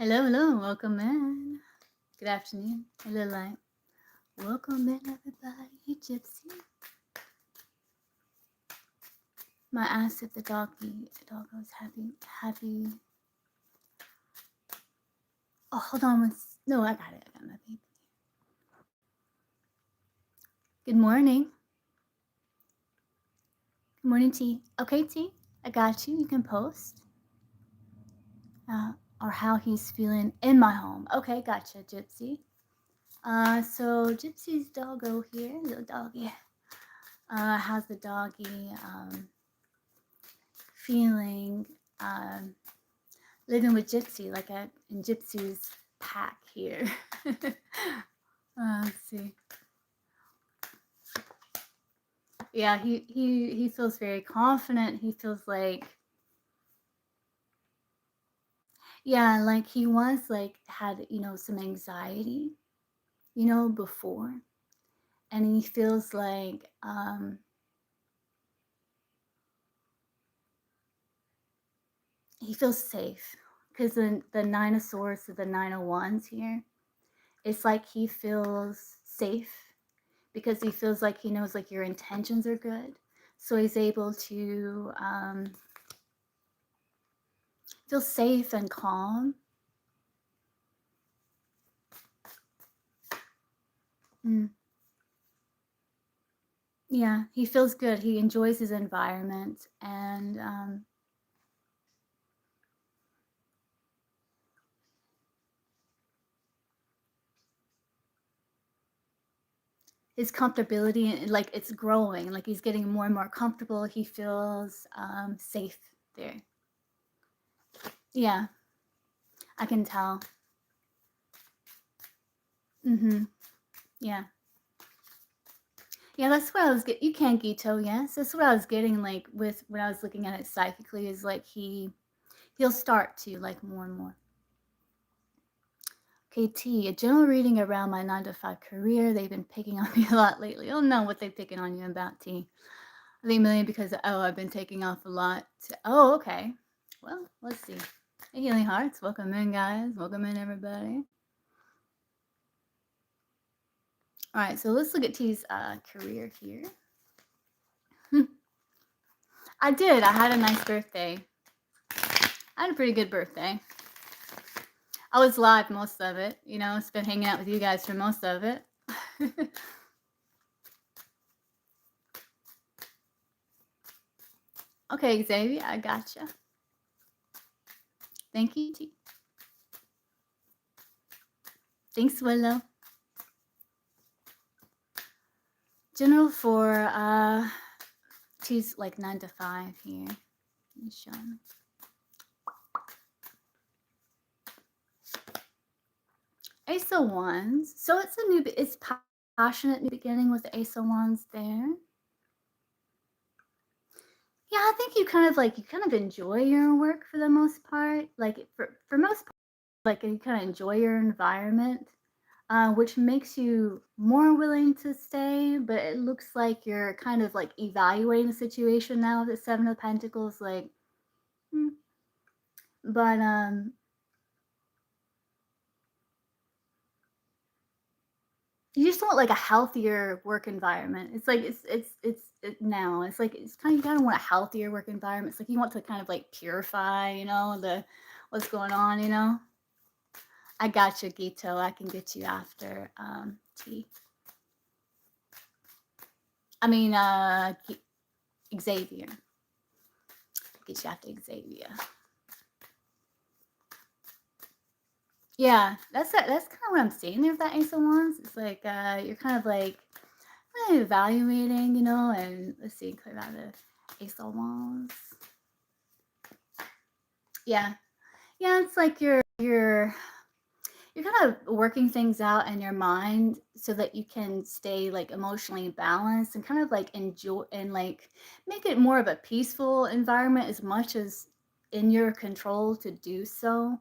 Hello, hello, welcome in. Good afternoon. Hello, light. Welcome in, everybody. Hey, Gypsy. My ass if the dog was happy. Oh, hold on. No, I got it. I got my baby. Good morning. Good morning, T. Okay, T. I got you. You can post. Or how he's feeling in my home. Okay, gotcha, Gypsy. So Gypsy's doggo here, little doggy. How's the doggy feeling? Living with Gypsy, like in Gypsy's pack here. Let's see. Yeah, he feels very confident. He feels like, yeah, like he once had some anxiety, before, and he feels like he feels safe because the Nine of Swords to the Nine of Wands here, it's like he feels safe because he feels like he knows like your intentions are good. So he's able to feel safe and calm. Yeah, he feels good. He enjoys his environment, and his comfortability, like it's growing. Like he's getting more and more comfortable. He feels safe there. Yeah, I can tell. Yeah. Yeah, that's what I was getting. You can't Gito, yes. That's what I was getting, like, with when I was looking at it psychically, is like he'll start to, like, more and more. KT, a general reading around my 9 to 5 career. They've been picking on me a lot lately. Oh no, what they picking on you about, T? I think mainly because, I've been taking off a lot. Oh, okay. Well, let's see. Hey, Healing Hearts, welcome in, guys. Welcome in, everybody. All right, so let's look at T's career here. I did. I had a nice birthday. I had a pretty good birthday. I was live most of it. It's been hanging out with you guys for most of it. Okay, Xavier, I gotcha. Thank you, T. Thanks, Willow. General for T's like 9 to 5 here. Show him. Ace of Wands. So it's passionate new beginning with the Ace of Wands there. Yeah, I think you kind of enjoy your work for the most part. Like for most part, like you kind of enjoy your environment, which makes you more willing to stay. But it looks like you're kind of like evaluating the situation now with the Seven of Pentacles. Like, but you just want like a healthier work environment. It's like now. It's like it's kind of, you kind of want a healthier work environment. It's like you want to kind of like purify, the what's going on. I got you, Gito. I can get you after T. I mean Xavier. Get you after Xavier. Yeah, that's kind of what I'm seeing there with that Ace of Wands. It's like you're kind of like evaluating, and let's see, clear out the Ace of Wands. Yeah, it's like you're kind of working things out in your mind so that you can stay like emotionally balanced and kind of like enjoy and like make it more of a peaceful environment as much as in your control to do so.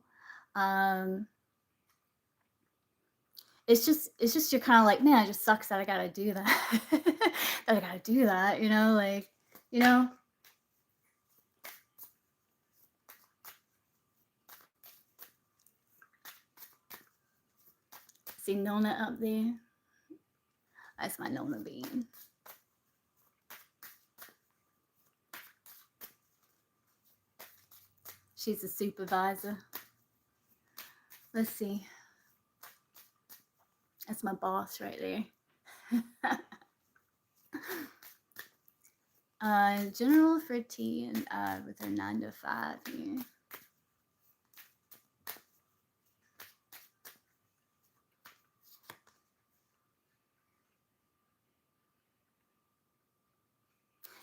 It's just you're kind of like, man, it just sucks that I gotta do that. That I gotta do that, like, See Nona up there? That's my Nona bean. She's a supervisor. Let's see. That's my boss right there. General for T and with her 9 to 5 here.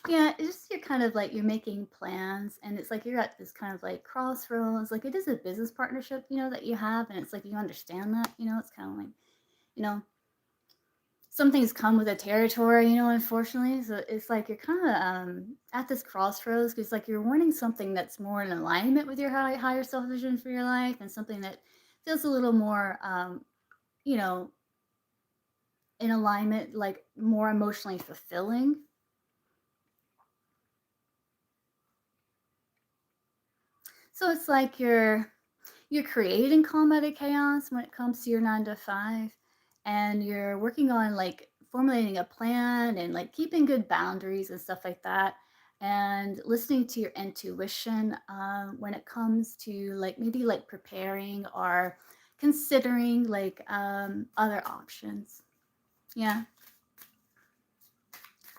Yeah, it's just you're kind of like you're making plans, and it's like you're at this kind of like crossroads. Like it is a business partnership, that you have, and it's like you understand that, it's kind of like, you know, some things come with the territory, unfortunately. So it's like you're kind of at this crossroads because like you're wanting something that's more in alignment with your higher self vision for your life, and something that feels a little more, you know, in alignment, like more emotionally fulfilling. So it's like you're creating combated chaos when it comes to your 9 to 5, and you're working on like formulating a plan and like keeping good boundaries and stuff like that, and listening to your intuition when it comes to like maybe like preparing or considering like other options. Yeah.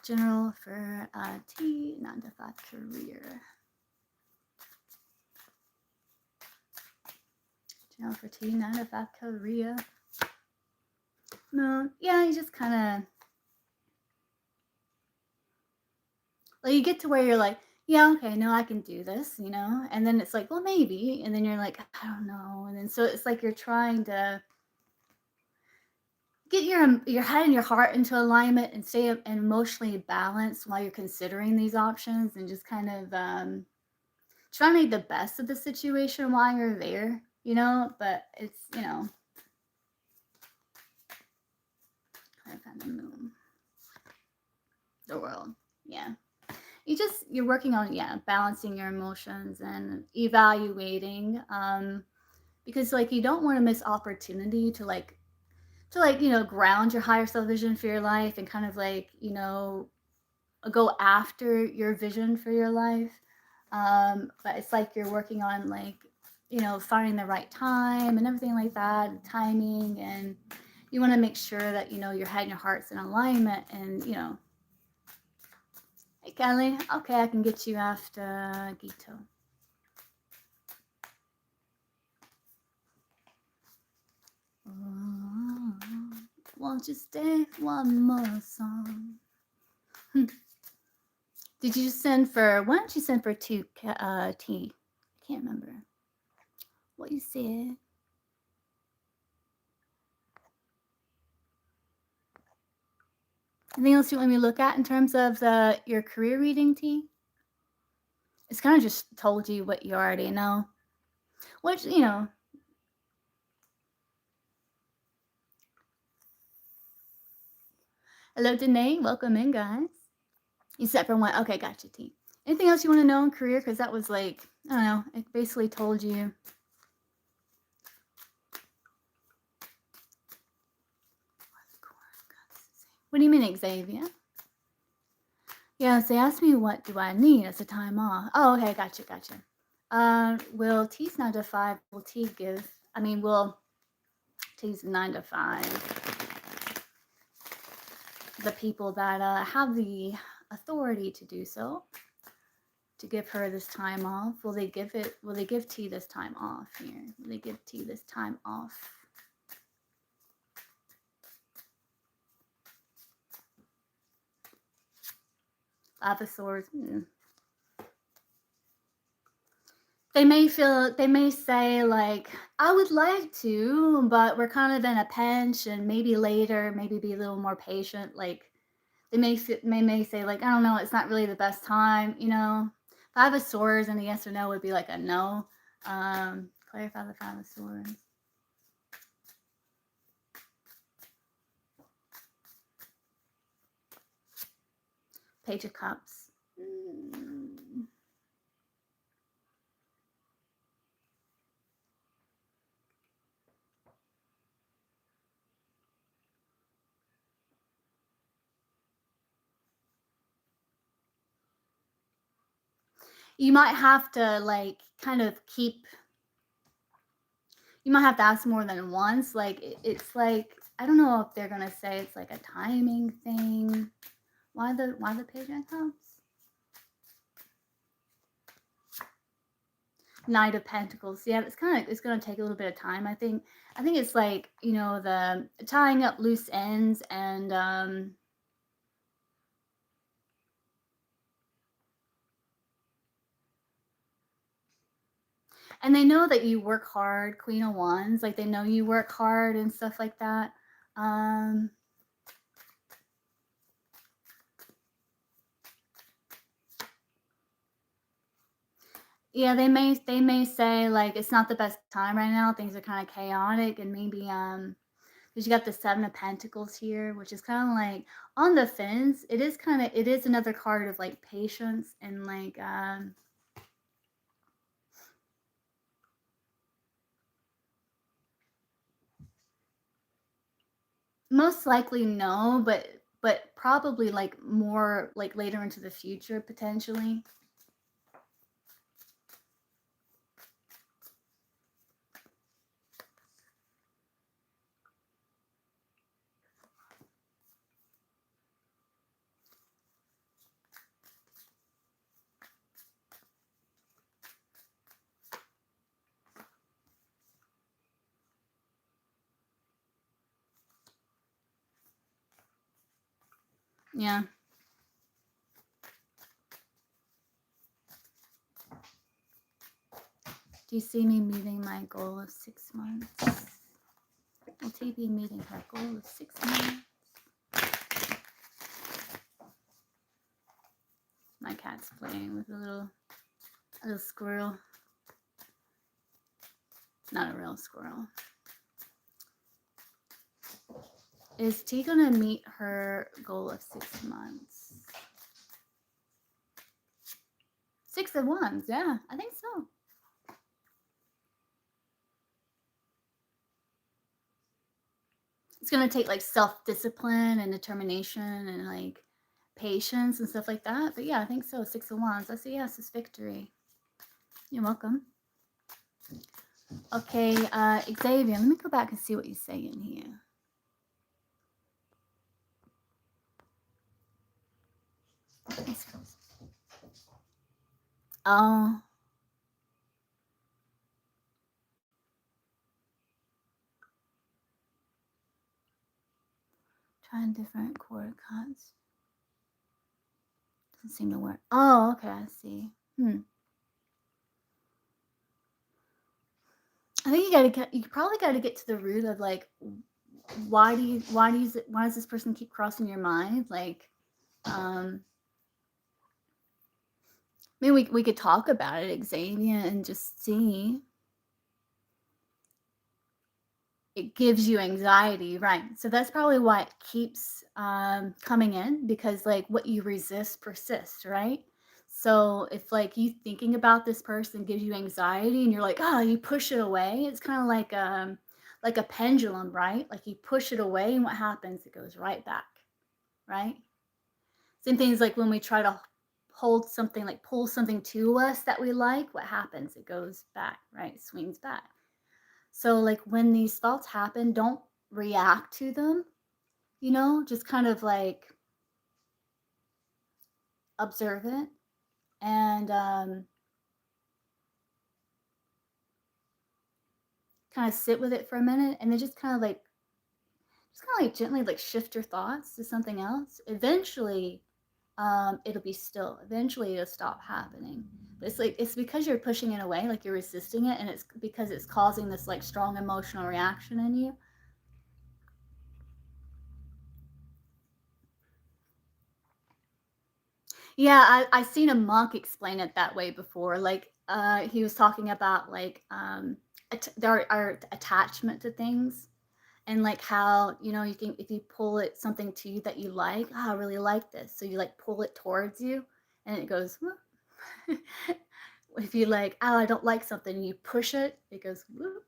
General for T 9 to 5 career. General for T 9 to 5 career. No, yeah, you just kind of like you get to where you're like, yeah, okay, no, I can do this, and then it's like, well, maybe, and then you're like, I don't know, and then so it's like you're trying to get your head and your heart into alignment and stay emotionally balanced while you're considering these options, and just kind of try to make the best of the situation while you're there, but it's kind of the moon, the world, yeah. You're working on balancing your emotions and evaluating because like you don't want to miss opportunity to ground your higher self vision for your life, and kind of like go after your vision for your life, but it's like you're working on like finding the right time and everything like that, timing, and you want to make sure that your head and your heart's in alignment, and hey, Kelly. Okay, I can get you after Gito. Won't you stay one more song? Did you send for? Why don't you send for T? I can't remember what you said. Anything else you want me to look at in terms of your career reading, T? It's kind of just told you what you already know. Which, hello, Danae. Welcome in, guys. You set for one. Okay, gotcha, T. Anything else you want to know in career? Because that was like, I don't know, it basically told you. What do you mean, Xavier? Yes, they asked me what do I need as a time off. Oh, okay, gotcha. Will T's 9 to 5, will T give, will T's 9 to 5, the people that have the authority to do so, to give her this time off, will they give T this time off here? Will they give T this time off? Five of Swords. They may say like, I would like to, but we're kind of in a pinch, and maybe later, maybe be a little more patient. Like they may say like, I don't know, it's not really the best time, Five of Swords and a yes or no would be like a no. Clarify the Five of Swords. Page of Cups. You might have to, like, kind of keep you might have to ask more than once, like, it's like I don't know if they're gonna say it's like a timing thing. Why the page comes? Knight of Pentacles. Yeah, it's gonna take a little bit of time, I think. I think it's like, the tying up loose ends and they know that you work hard, Queen of Wands, like, they know you work hard and stuff like that. Um, yeah, they may say, like, it's not the best time right now, things are kinda chaotic, and maybe, 'cause you got the 7 of Pentacles here, which is kinda like on the fence. It is another card of, like, patience and, like, most likely no, but probably, like, more, like, later into the future, potentially. Yeah. Do you see me meeting my goal of 6 months? Will T be meeting her goal of 6 months? My cat's playing with a little squirrel. Not a real squirrel. Is T gonna meet her goal of 6 months? 6 of Wands, yeah, I think so. It's gonna take, like, self-discipline and determination and, like, patience and stuff like that, but yeah, I think so, 6 of Wands. I say yes, it's victory. You're welcome. Okay, Xavier, let me go back and see what you say in here. Oh. Trying different chord cuts. Doesn't seem to work. Oh, okay, I see. I think you probably gotta get to the root of, like, why does this person keep crossing your mind? Like, maybe we could talk about it, Xavier, and just see. It gives you anxiety, right? So that's probably why it keeps coming in, because like what you resist persists, right? So if like you thinking about this person gives you anxiety and you're like, oh, you push it away, it's kind of like a pendulum, right? Like you push it away and what happens? It goes right back, right? Same things like when we try to hold something, like pull something to us that we like, what happens? It goes back, right? It swings back. So, like, when these thoughts happen, don't react to them, just kind of like observe it and kind of sit with it for a minute and then just kind of like gently like shift your thoughts to something else. Eventually, it'll be still. Eventually, it'll stop happening. But it's because you're pushing it away, like you're resisting it, and it's because it's causing this like strong emotional reaction in you. Yeah, I seen a monk explain it that way before. Like, he was talking about like our attachment to things, and like how you can if you pull it something to you that you like. Oh, I really like this, so you like pull it towards you, and it goes. Whoop. If you like, oh, I don't like something, you push it, it goes. Whoop.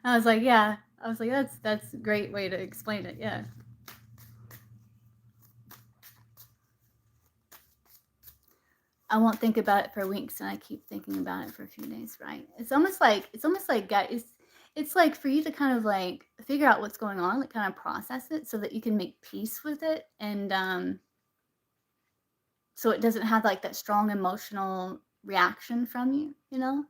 I was like, yeah. I was like, that's a great way to explain it. Yeah. I won't think about it for weeks, and I keep thinking about it for a few days, right? It's almost like it's like for you to kind of like figure out what's going on, like kind of process it so that you can make peace with it, and so it doesn't have like that strong emotional reaction from you, you know?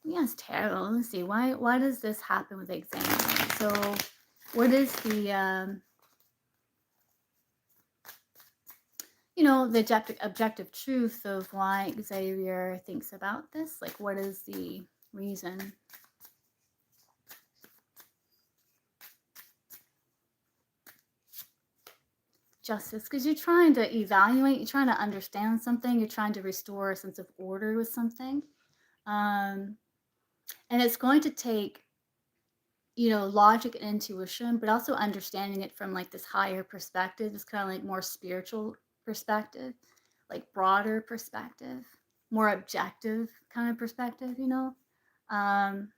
Yeah, it's terrible. Let's see. Why does this happen with the exam? So what is the the objective truth of why Xavier thinks about this? Like, what is the reason? Justice, because you're trying to evaluate, you're trying to understand something, you're trying to restore a sense of order with something. Um, and it's going to take, logic and intuition, but also understanding it from like this higher perspective, this kind of like more spiritual perspective, like broader perspective, more objective kind of perspective. Um,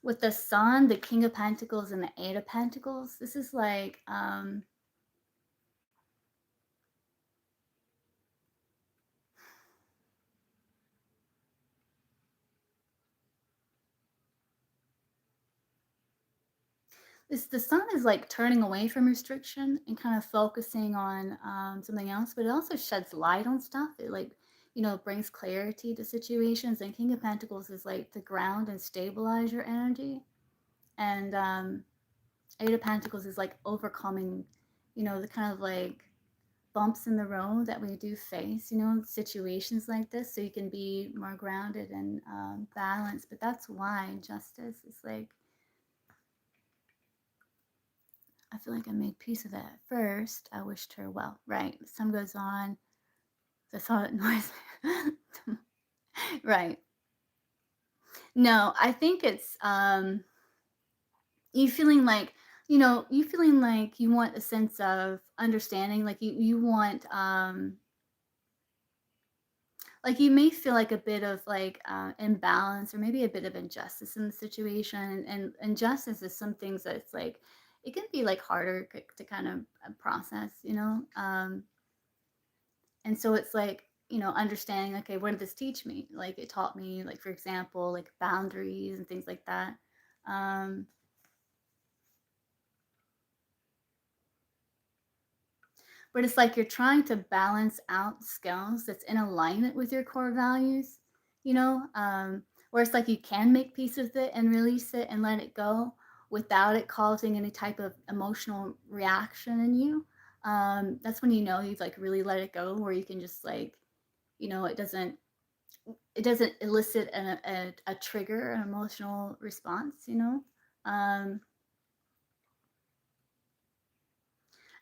with the Sun, the King of Pentacles, and the Eight of Pentacles, this is like the Sun is like turning away from restriction and kind of focusing on something else, but it also sheds light on stuff. It like brings clarity to situations. And King of Pentacles is like the ground and stabilize your energy, and Eight of Pentacles is like overcoming, the kind of like bumps in the road that we do face, situations like this, so you can be more grounded and balanced. But that's why Justice is like, I feel like I made peace with it at first. I wished her well. Right. Some goes on. The thought noise. Right. No, I think it's you feeling like, you feeling like you want a sense of understanding, like you want like you may feel like a bit of like imbalance or maybe a bit of injustice in the situation, and injustice is some things that it's like it can be like harder to kind of process, and so it's like, understanding, okay, what did this teach me? Like it taught me, like, for example, like boundaries and things like that. um but it's like you're trying to balance out skills that's in alignment with your core values, where it's like you can make peace with it and release it and let it go without it causing any type of emotional reaction in you. That's when you've like really let it go, where you can just like, it doesn't elicit a trigger, an emotional response. um,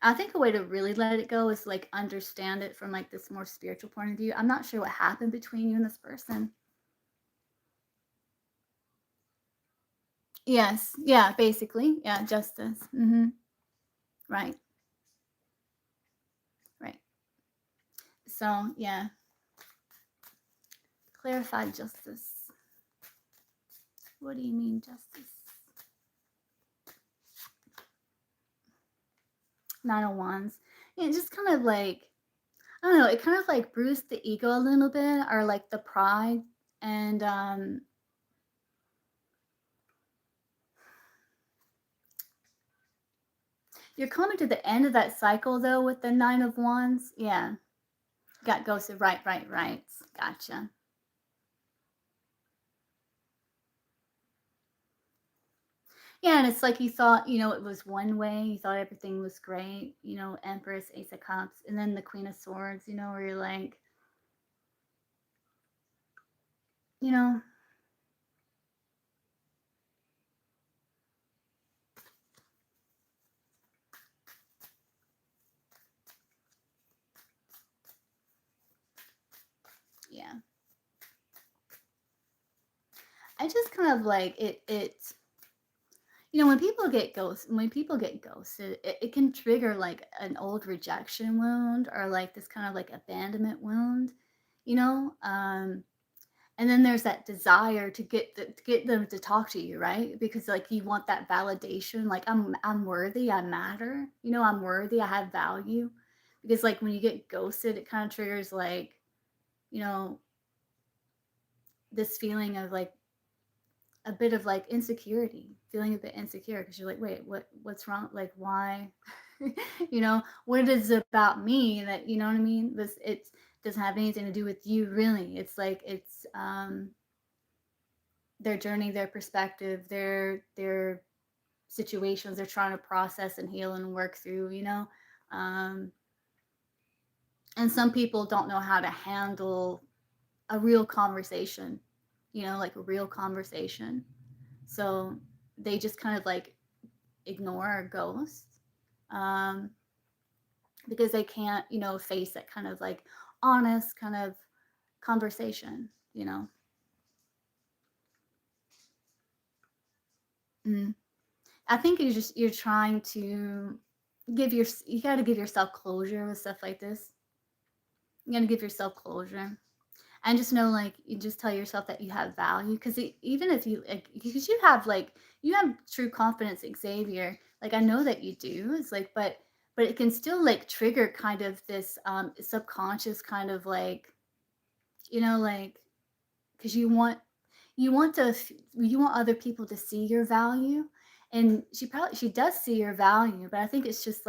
I think a way to really let it go is like understand it from like this more spiritual point of view. I'm not sure what happened between you and this person. Yes. Yeah, basically. Yeah, justice. Right. Right. So, yeah, clarify justice. What do you mean justice? Nine of Wands. Yeah, just kind of like, I don't know, it kind of like bruised the ego a little bit, or like the pride, and you're coming to the end of that cycle though with the Nine of Wands. Yeah. Got ghosted. Right, right, right. Gotcha. Yeah, and it's like you thought, it was one way. You thought everything was great, Empress, Ace of Cups, and then the Queen of Swords, where you're like, you know, I just kind of like it. When people get ghosted, it can trigger like an old rejection wound or like this kind of like abandonment wound, you know? And then there's that desire to get them to talk to you, right? Because like you want that validation, like I'm worthy, I matter, I'm worthy, I have value. Because like when you get ghosted, it kind of triggers like, you know, this feeling of like a bit of like insecurity, feeling a bit insecure because you're like, wait, what's wrong? Like, why? What is it about me that you know what I mean? This it doesn't have anything to do with you, really. It's like it's their journey, their perspective, their situations they're trying to process and heal and work through. Um, and some people don't know how to handle a real conversation, like a real conversation. So they just kind of like ignore or ghost um, because they can't, face that kind of like honest kind of conversation. Mm. I think you're trying to you got to give yourself closure with stuff like this. You got to give yourself closure. And just know, like, you just tell yourself that you have value because even if you like, because you have true confidence, Xavier. Like I know that you do. It's like, but it can still like trigger kind of this subconscious kind of like, like because you want other people to see your value, and she does see your value, but I think it's just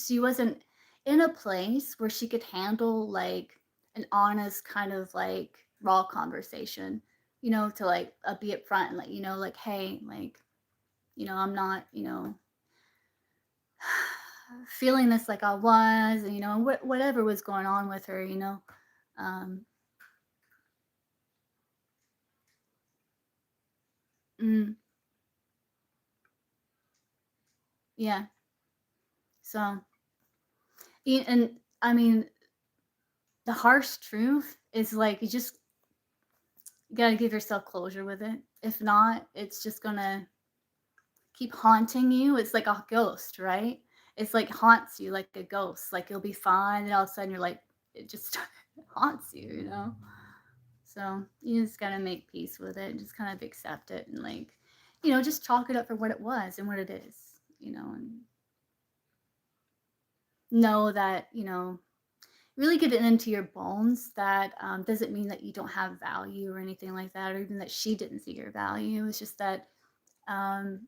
she wasn't in a place where she could handle like an honest kind of like raw conversation, to like be upfront and let you know, like, hey, like, I'm not, feeling this like I was, and whatever was going on with her. Um, mm, yeah. So, and I mean, the harsh truth is like you gotta give yourself closure with it. If not, it's just gonna keep haunting you. It's like a ghost, right? It's like haunts you like a ghost. Like you'll be fine, and all of a sudden you're like, it just haunts you. So you just gotta make peace with it and just kind of accept it and like, just chalk it up for what it was and what it is, and know that, really get it into your bones that doesn't mean that you don't have value or anything like that, or even that she didn't see your value. It's just that um,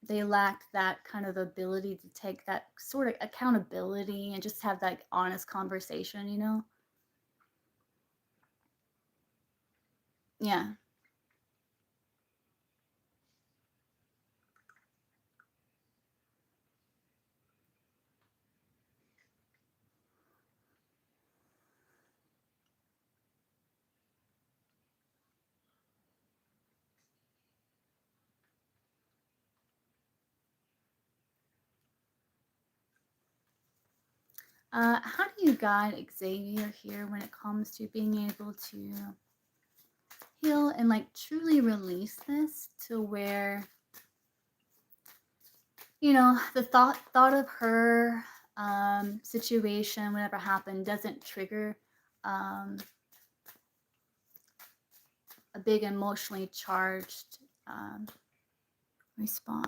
they lacked that kind of ability to take that sort of accountability and just have that honest conversation. Yeah. How do you guide Xavier here when it comes to being able to heal and like truly release this to where, the thought of her situation, whatever happened, doesn't trigger um, a big emotionally charged response.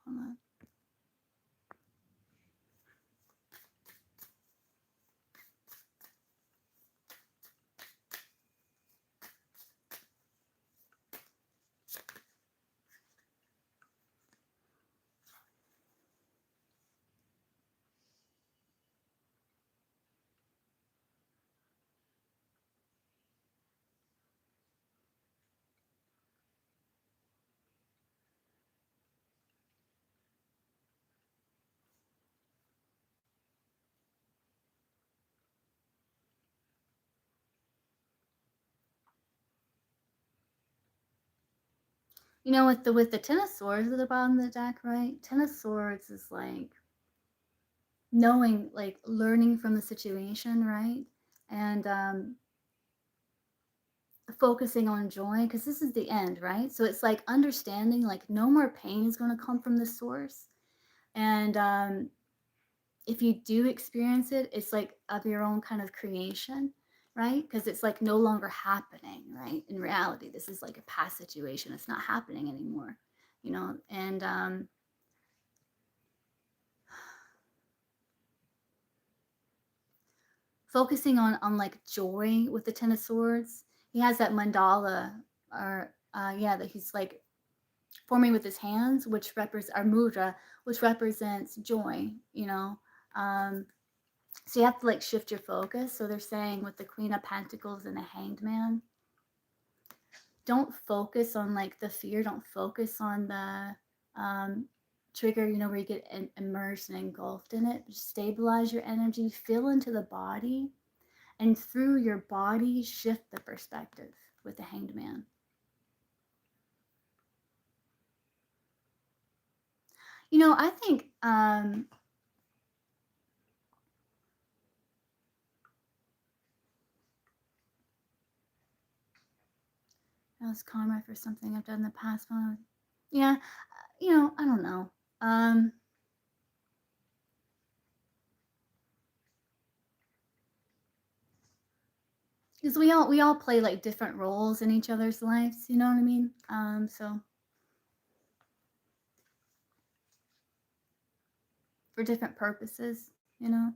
Hold on. With the Ten of Swords at the bottom of the deck, right? Ten of Swords is like knowing, like learning from the situation, right? And focusing on joy because this is the end, right? So it's like understanding like no more pain is going to come from the source. And if you do experience it, it's like of your own kind of creation, right? Because it's like no longer happening, right? In reality, this is like a past situation. It's not happening anymore, and focusing on like joy with the Ten of Swords. He has that mandala, or yeah, that he's like forming with his hands, which represents our mudra, which represents joy. Um, so you have to like shift your focus. So they're saying with the Queen of Pentacles and the Hanged Man, don't focus on like the fear. Don't focus on the trigger. Where you get immersed and engulfed in it. Just stabilize your energy. Feel into the body, and through your body, shift the perspective with the Hanged Man. I think that was karma for something I've done in the past. Yeah, I don't know. Because we all play like different roles in each other's lives. You know what I mean? So for different purposes, you know.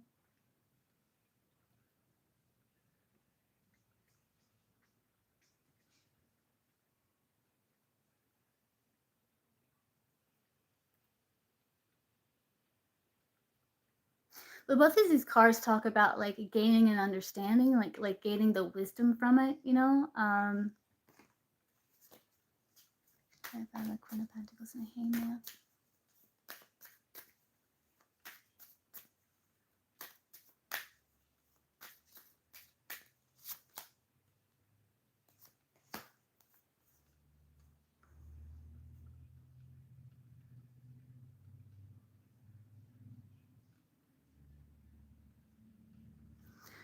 But both of these cards talk about like gaining an understanding, like gaining the wisdom from it. I found the Queen of Pentacles and the Hangman.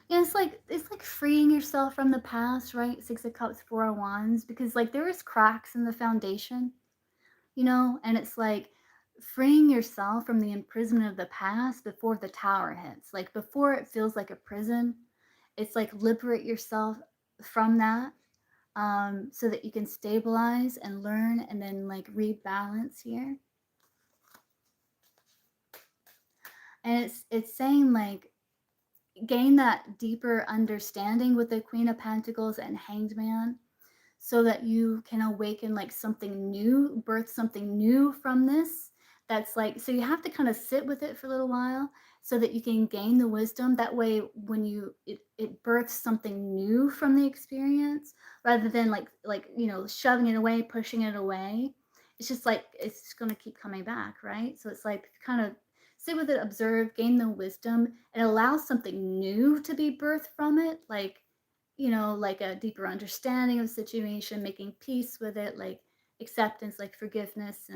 Yeah, it's like freeing yourself from the past, right? Six of Cups, Four of Wands, because like there is cracks in the foundation, and it's like freeing yourself from the imprisonment of the past before the tower hits. Like before it feels like a prison, it's like liberate yourself from that, so that you can stabilize and learn and then like rebalance here. And it's saying like gain that deeper understanding with the Queen of Pentacles and Hanged Man, so that you can awaken like something new, birth something new from this. That's like, so you have to kind of sit with it for a little while so that you can gain the wisdom. That way, when it births something new from the experience, rather than shoving it away, pushing it away. It's just like it's just going to keep coming back, right? So it's like kind of sit with it, observe, gain the wisdom, and allow something new to be birthed from it, like a deeper understanding of the situation, making peace with it, like acceptance, like forgiveness,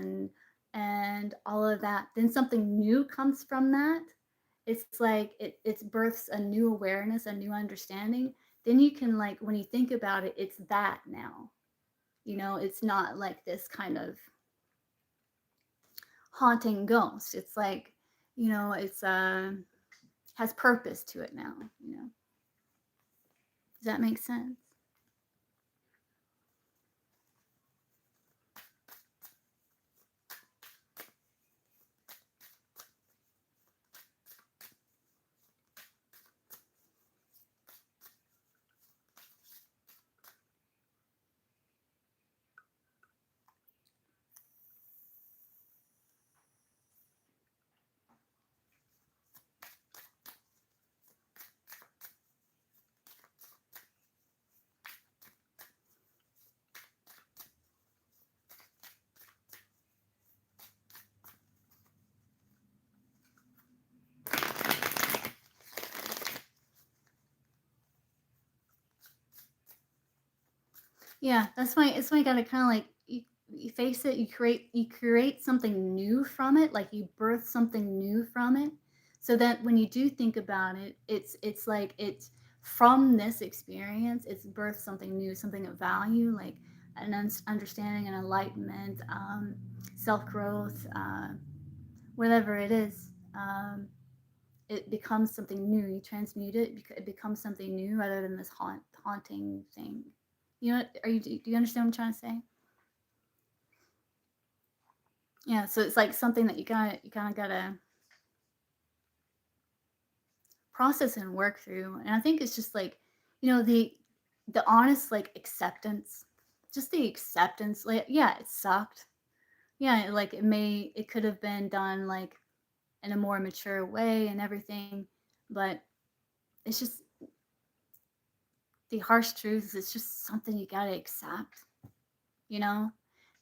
and all of that. Then something new comes from that. It's like it births a new awareness, a new understanding. Then you can, like, when you think about it, it's that now. It's not like this kind of haunting ghost. It's like, it's has purpose to it now. Does that make sense? Yeah, that's why you gotta kind of like you face it. You create something new from it, like you birth something new from it, so that when you do think about it, it's like it's from this experience, it's birthed something new, something of value, like an understanding and enlightenment, self growth, whatever it is. It becomes something new. You transmute it, it becomes something new rather than this haunting thing. You know, do you understand what I'm trying to say? Yeah, so it's like something that you kind of gotta process and work through. And I think it's just like, the honest like acceptance, just the acceptance. Like, yeah, it sucked. Yeah, like it could have been done like in a more mature way and everything, but it's just the harsh truth. It's just something you gotta accept. You know,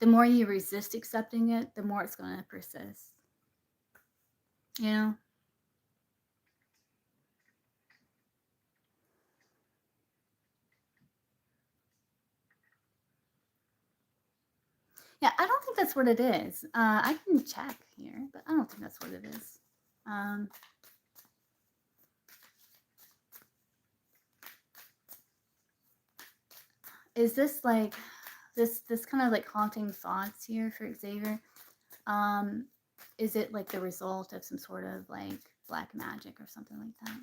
the more you resist accepting it, the more it's gonna persist. You know. Yeah, I don't think that's what it is. I can check here, but I don't think that's what it is. Um, is this like this kind of like haunting thoughts here for Xavier? Um, is it like the result of some sort of like black magic or something like that?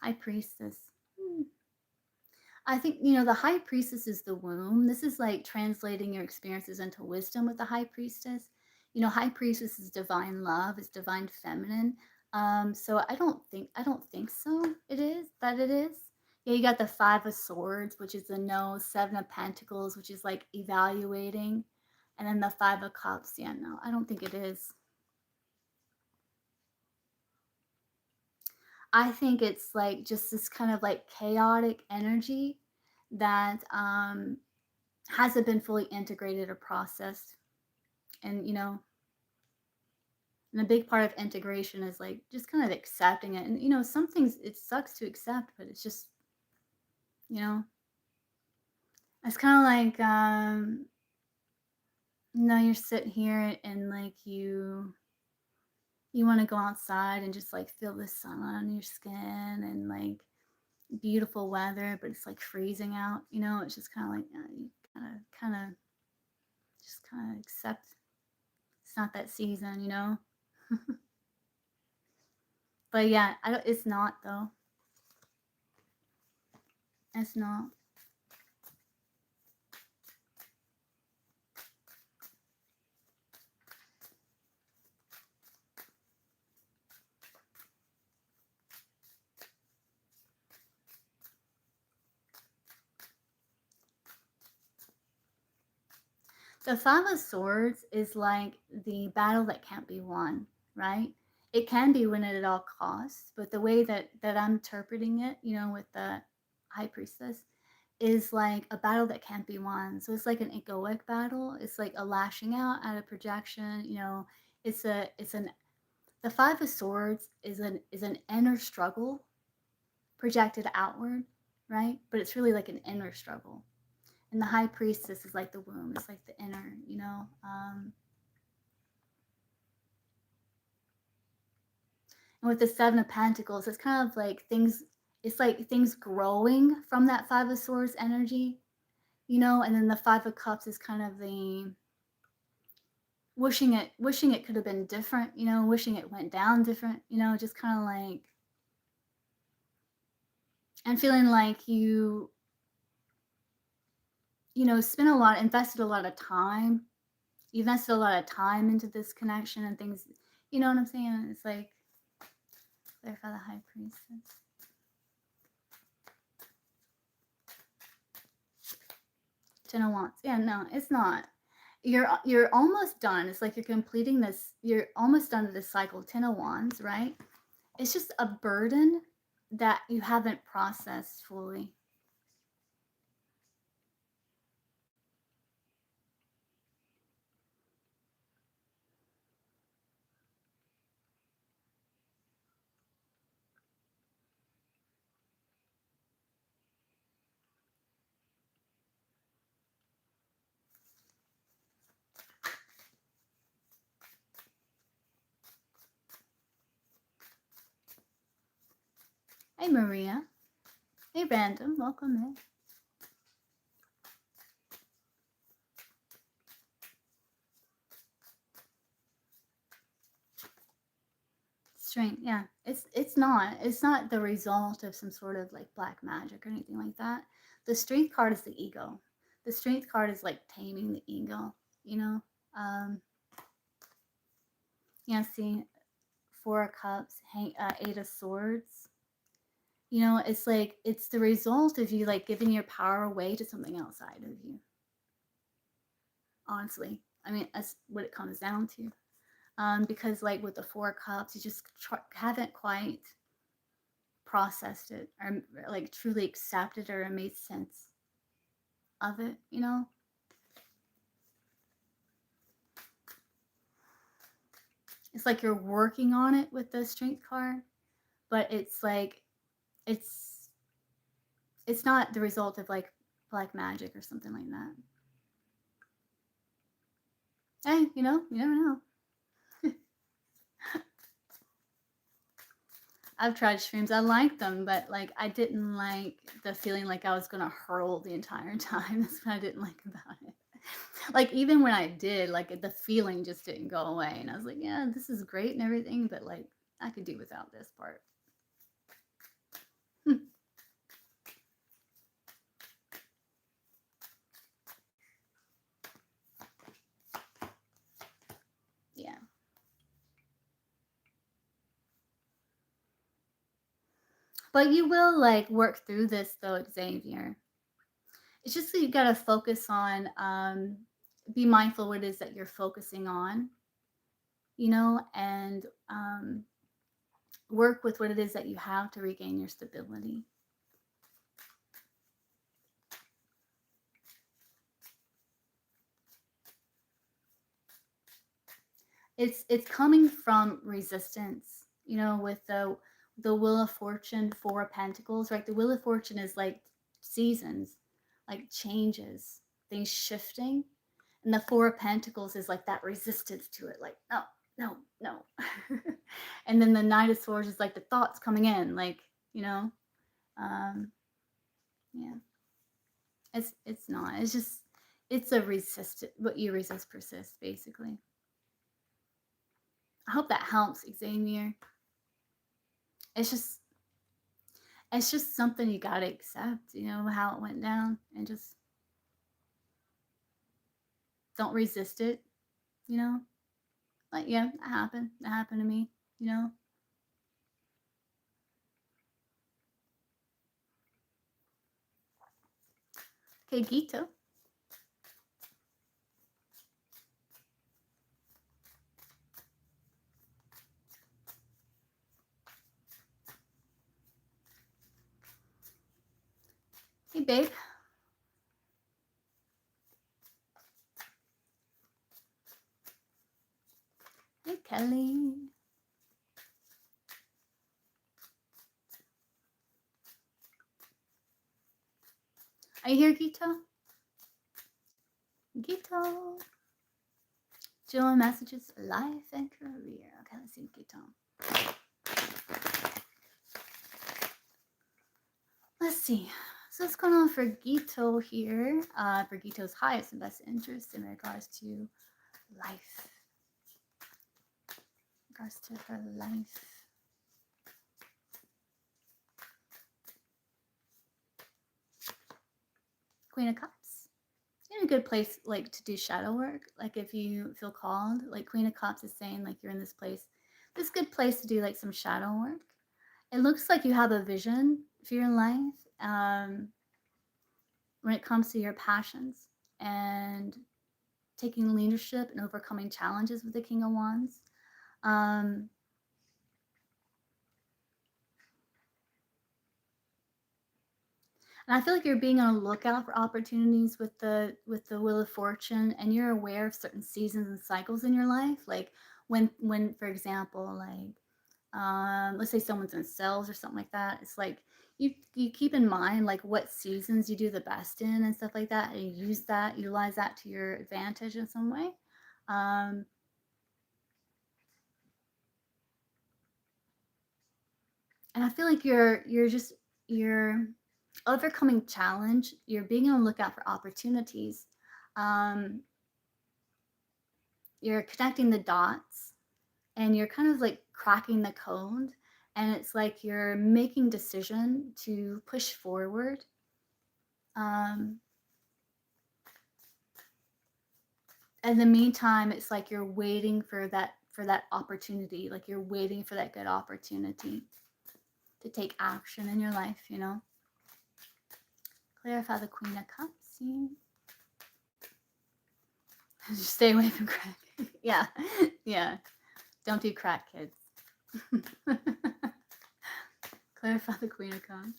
High priestess. Hmm. I think, the high priestess is the womb. This is like translating your experiences into wisdom with the high priestess. High priestess is divine love, it's divine feminine. So I don't think so. It is. Yeah, you got the five of swords, which is the no, seven of pentacles, which is like evaluating, and then the five of cups. Yeah, no, I don't think it is. I think it's like just this kind of like chaotic energy that hasn't been fully integrated or processed. And and a big part of integration is like just kind of accepting it. And some things it sucks to accept, but it's just, you know, it's kind of like you're sitting here and like you want to go outside and just like feel the sun on your skin and like beautiful weather, but it's like freezing out. It's just kind of like you kind of accept it's not that season. But yeah, I don't. It's not though. It's not. The Five of Swords is like the battle that can't be won, right? It can be won at all costs, but the way that I'm interpreting it, with the High Priestess, is like a battle that can't be won. So it's like an egoic battle. It's like a lashing out of projection. It's the Five of Swords is an inner struggle projected outward, right? But it's really like an inner struggle. And the high priestess is like the womb. It's like the inner. And with the seven of pentacles, it's kind of like things. It's like things growing from that five of swords energy, and then the five of cups is kind of the wishing it could have been different, wishing it went down different, just kind of like, and feeling like invested a lot of time. You invested a lot of time into this connection and things. You know what I'm saying? It's like clarify the high priestess. Ten of Wands. Yeah, no, it's not. You're almost done. It's like you're completing this. You're almost done to this cycle. Ten of Wands, right? It's just a burden that you haven't processed fully. Hey, Maria. Hey, Random. Welcome in. Strength, yeah. It's not the result of some sort of like black magic or anything like that. The strength card is the ego. The strength card is like taming the ego, you know? Um, yeah, see, Four of Cups, Eight of Swords. You know, it's like it's the result of you like giving your power away to something outside of you. Honestly, I mean, that's what it comes down to. Because like with the Four of Cups, you just haven't quite processed it or like truly accepted or made sense of it, you know? It's like you're working on it with the strength card, but it's like it's it's not the result of like black magic or something like that. Hey, you know, you never know. I've tried shrooms. I like them, but like I didn't like the feeling like I was gonna hurl the entire time. That's what I didn't like about it. Like even when I did, like the feeling just didn't go away, and I was like, yeah, this is great and everything, but like I could do without this part. Yeah. But you will like work through this though, Xavier. It's just that you gotta focus on be mindful what it is that you're focusing on, you know, and work with what it is that you have to regain your stability. It's coming from resistance, you know, with the Wheel of Fortune, Four of Pentacles, right? The Wheel of Fortune is like seasons, like changes, things shifting. And the Four of Pentacles is like that resistance to it, like, no, no, no. And then the Knight of Swords is like the thoughts coming in, like, you know, um, yeah. It's not. It's just it's a resist what you resist persists, basically. I hope that helps, Xavier. It's just it's just something you gotta accept, you know, how it went down and just don't resist it, you know? Like, yeah, it happened. It happened to me, you know? Okay, Gito. Hey, babe. Hey, Kelly. Are you here, Gito? Gito. Join messages, life and career. Okay, let's see, Gito. Let's see. So what's going on for Gito here? For Gito's highest and best interest in regards to life. In regards to her life. Queen of Cups. You're in a good place like to do shadow work. Like if you feel called, like Queen of Cups is saying like you're in this place. This good place to do like some shadow work. It looks like you have a vision for your life when it comes to your passions and taking leadership and overcoming challenges with the King of Wands. Um, And I feel like you're being on a lookout for opportunities with the Wheel of Fortune, and you're aware of certain seasons and cycles in your life. Like when for example, like let's say someone's in sales or something like that. It's like you keep in mind like what seasons you do the best in and stuff like that, and you utilize that to your advantage in some way. Um, And I feel like you're overcoming challenge. You're being on the lookout for opportunities. Um, you're connecting the dots, and you're kind of like cracking the code. And it's like you're making decision to push forward. Um, in the meantime, it's like you're waiting for that opportunity. Like you're waiting for that good opportunity to take action in your life. Clarify the Queen of Cups. Just stay away from crack. Yeah, yeah. Don't do crack, kids. Clarify the Queen of Cups.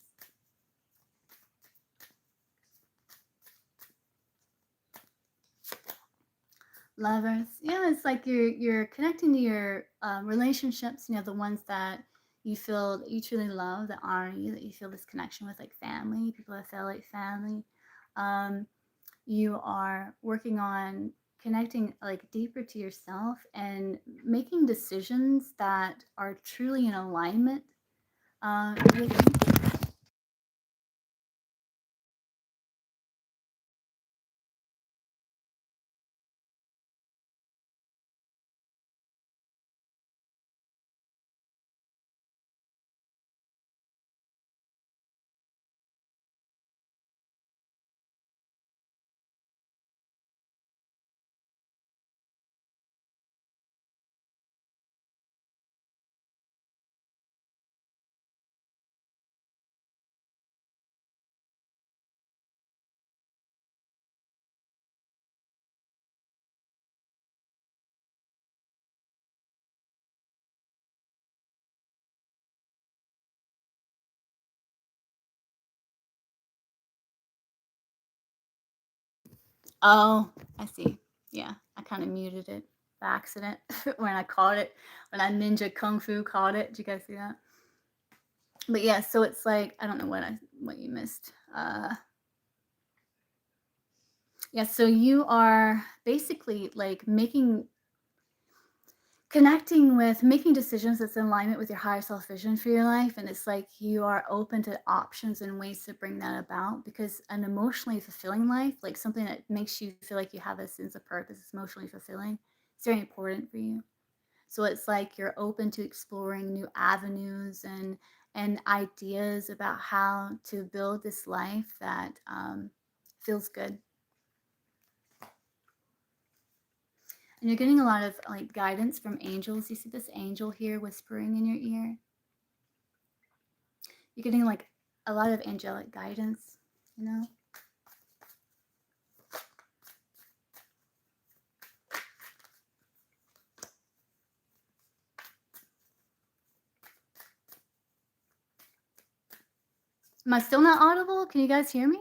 Lovers. Yeah, it's like you're connecting to your relationships. The ones that you truly love, that honor you, that you feel this connection with, like family. People that feel like family. Um, you are working on connecting like deeper to yourself and making decisions that are truly in alignment with you. Oh, I see. Yeah, I kind of muted it by accident when I caught it, when I ninja kung fu caught it. Did you guys see that? But yeah, so it's like I don't know what you missed. Yeah, so you are basically like connecting with making decisions that's in alignment with your higher self vision for your life, and it's like you are open to options and ways to bring that about, because an emotionally fulfilling life, like something that makes you feel like you have a sense of purpose, is emotionally fulfilling. It's very important for you. So it's like you're open to exploring new avenues and ideas about how to build this life that feels good. And you're getting a lot of like guidance from angels. You see this angel here whispering in your ear. You're getting like a lot of angelic guidance. Am I still not audible? Can you guys hear me?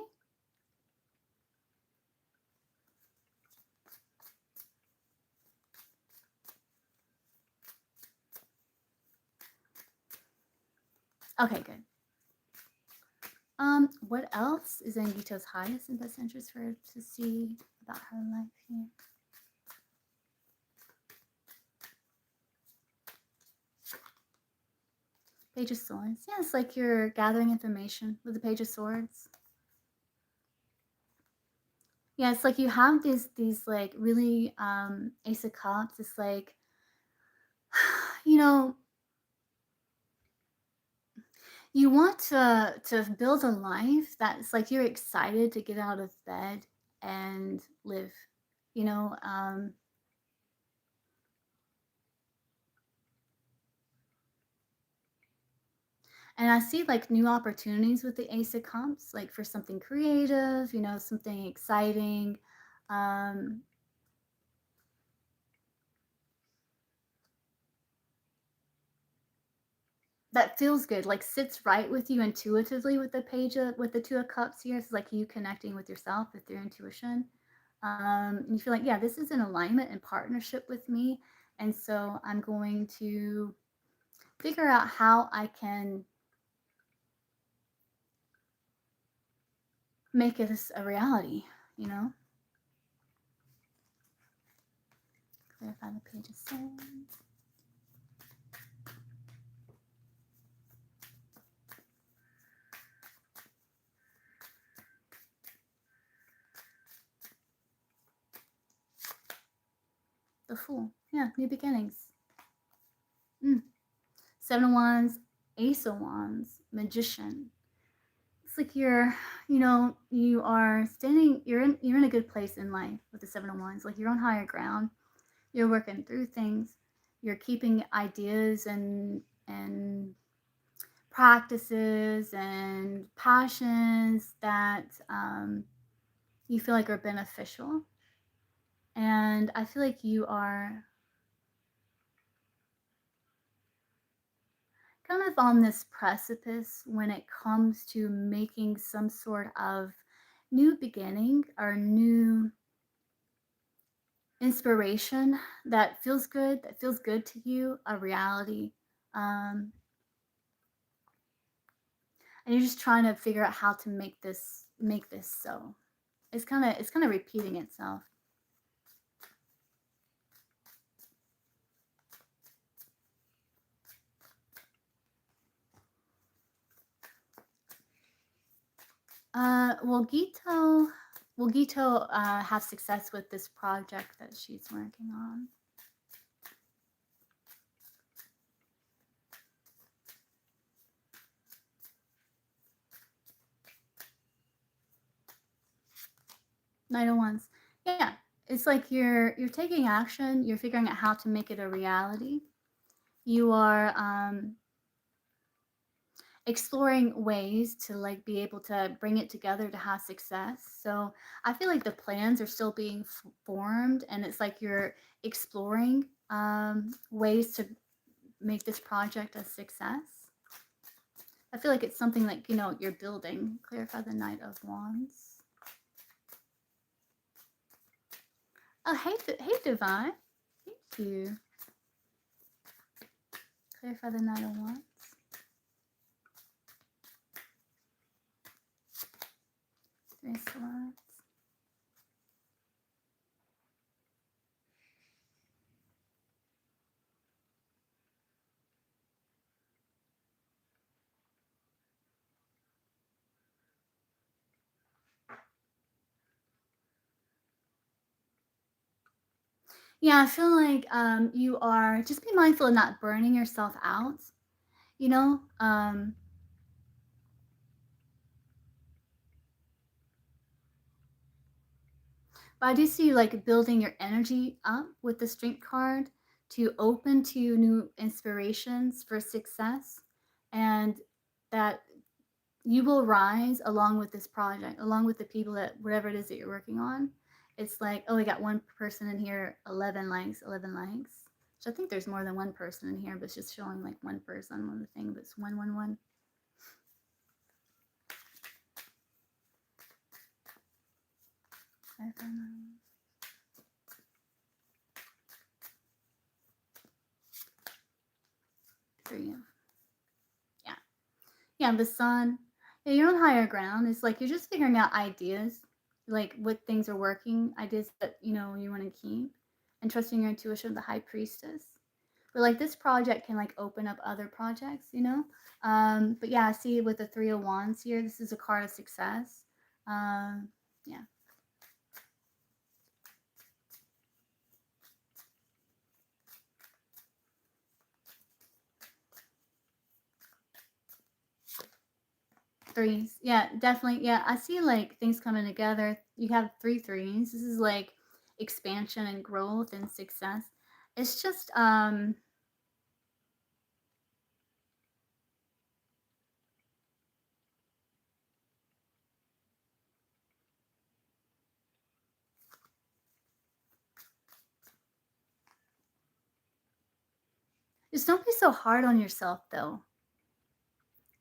Okay, good. What else is in Gito's highest and best interest for her to see about her life here? Page of Swords. Yeah, it's like you're gathering information with the Page of Swords. Yeah, it's like you have these like really Ace of Cups. It's like you know you want to build a life that's like you're excited to get out of bed and live. You know, and I see like new opportunities with the Ace of Cups, like for something creative. Something exciting. Um, that feels good, like sits right with you intuitively with with the Two of Cups here. It's like you connecting with yourself, with your intuition. You feel like, yeah, this is in alignment and partnership with me. And so I'm going to figure out how I can make this a reality, you know? Clarify the Page of Swords. The Fool. Yeah, new beginnings. Mm. Seven of Wands, Ace of Wands, Magician. It's like you are standing. You're in a good place in life with the Seven of Wands. Like you're on higher ground. You're working through things. You're keeping ideas and practices and passions that you feel like are beneficial. And I feel like you are kind of on this precipice when it comes to making some sort of new beginning or new inspiration that feels good to you, a reality. Um, and you're just trying to figure out how to make this so. It's kind of repeating itself. Will Gito have success with this project that she's working on? Knight of Wands. Yeah, it's like you're taking action. You're figuring out how to make it a reality. You are exploring ways to like be able to bring it together to have success. So I feel like the plans are still being formed, and it's like you're exploring ways to make this project a success. I feel like it's something like you're building. Clarify the Knight of Wands. Oh, hey, Divine. Thank you. Clarify the Knight of Wands. Three of Swords. Yeah, I feel like you are just be mindful of not burning yourself out. You know, but I do see you like building your energy up with the Strength card to open to new inspirations for success, and that you will rise along with this project, along with the people that whatever it is that you're working on. It's like, oh, we got one person in here, 11 likes, 11 likes. So I think there's more than one person in here, but it's just showing like one person on the thing that's 111. Three. Yeah. Yeah, the sun. Yeah, you're on higher ground. It's like you're just figuring out ideas, like what things are working, ideas that you want to keep, and trusting your intuition. The High Priestess. But like this project can like open up other projects. But yeah, I see with the Three of Wands here, this is a card of success. Yeah. Threes. Yeah, definitely. Yeah, I see like things coming together. You have three threes. This is like expansion and growth and success. It's just just don't be so hard on yourself though.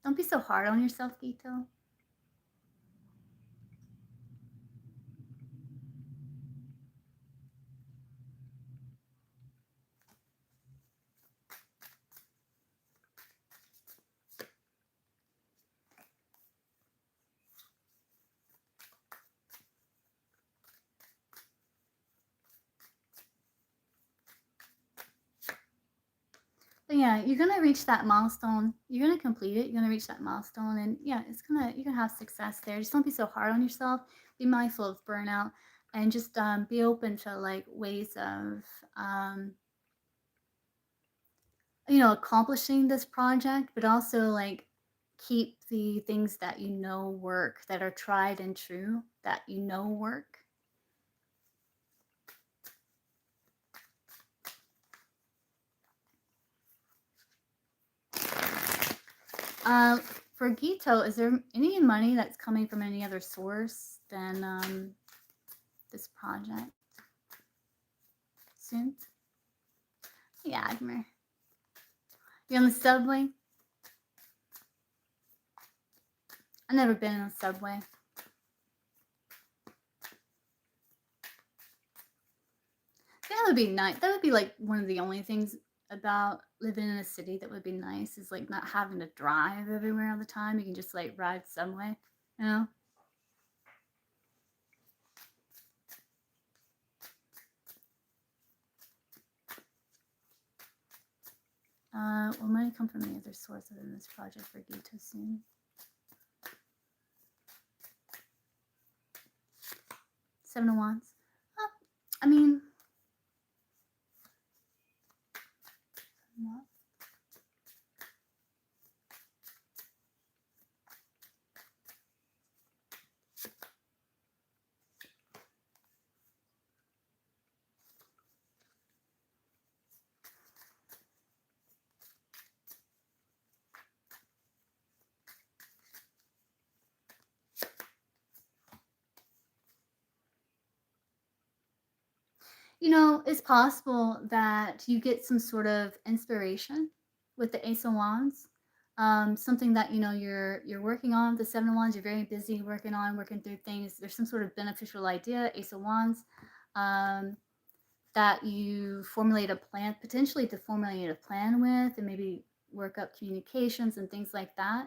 Don't be so hard on yourself, Gito. But yeah, you're gonna reach that milestone. You're gonna complete it. You're gonna reach that milestone, and yeah, you're gonna have success there. Just don't be so hard on yourself. Be mindful of burnout, and just be open to like ways of accomplishing this project, but also like keep the things that work, that are tried and true, that work. For Gito, is there any money that's coming from any other source than this project soon? Yeah, Admir. You on the subway? I've never been in a subway. That would be nice. That would be like one of the only things about living in a city that would be nice, is like not having to drive everywhere all the time. You can just like ride subway, you know? Will money come from any other source other than this project for Gito soon? Seven of Wands. I mean, what? It's possible that you get some sort of inspiration with the Ace of Wands. Something that you're working on. The Seven of Wands, you're very busy working through things. There's some sort of beneficial idea, Ace of Wands, that you formulate a plan, potentially to formulate a plan with, and maybe work up communications and things like that.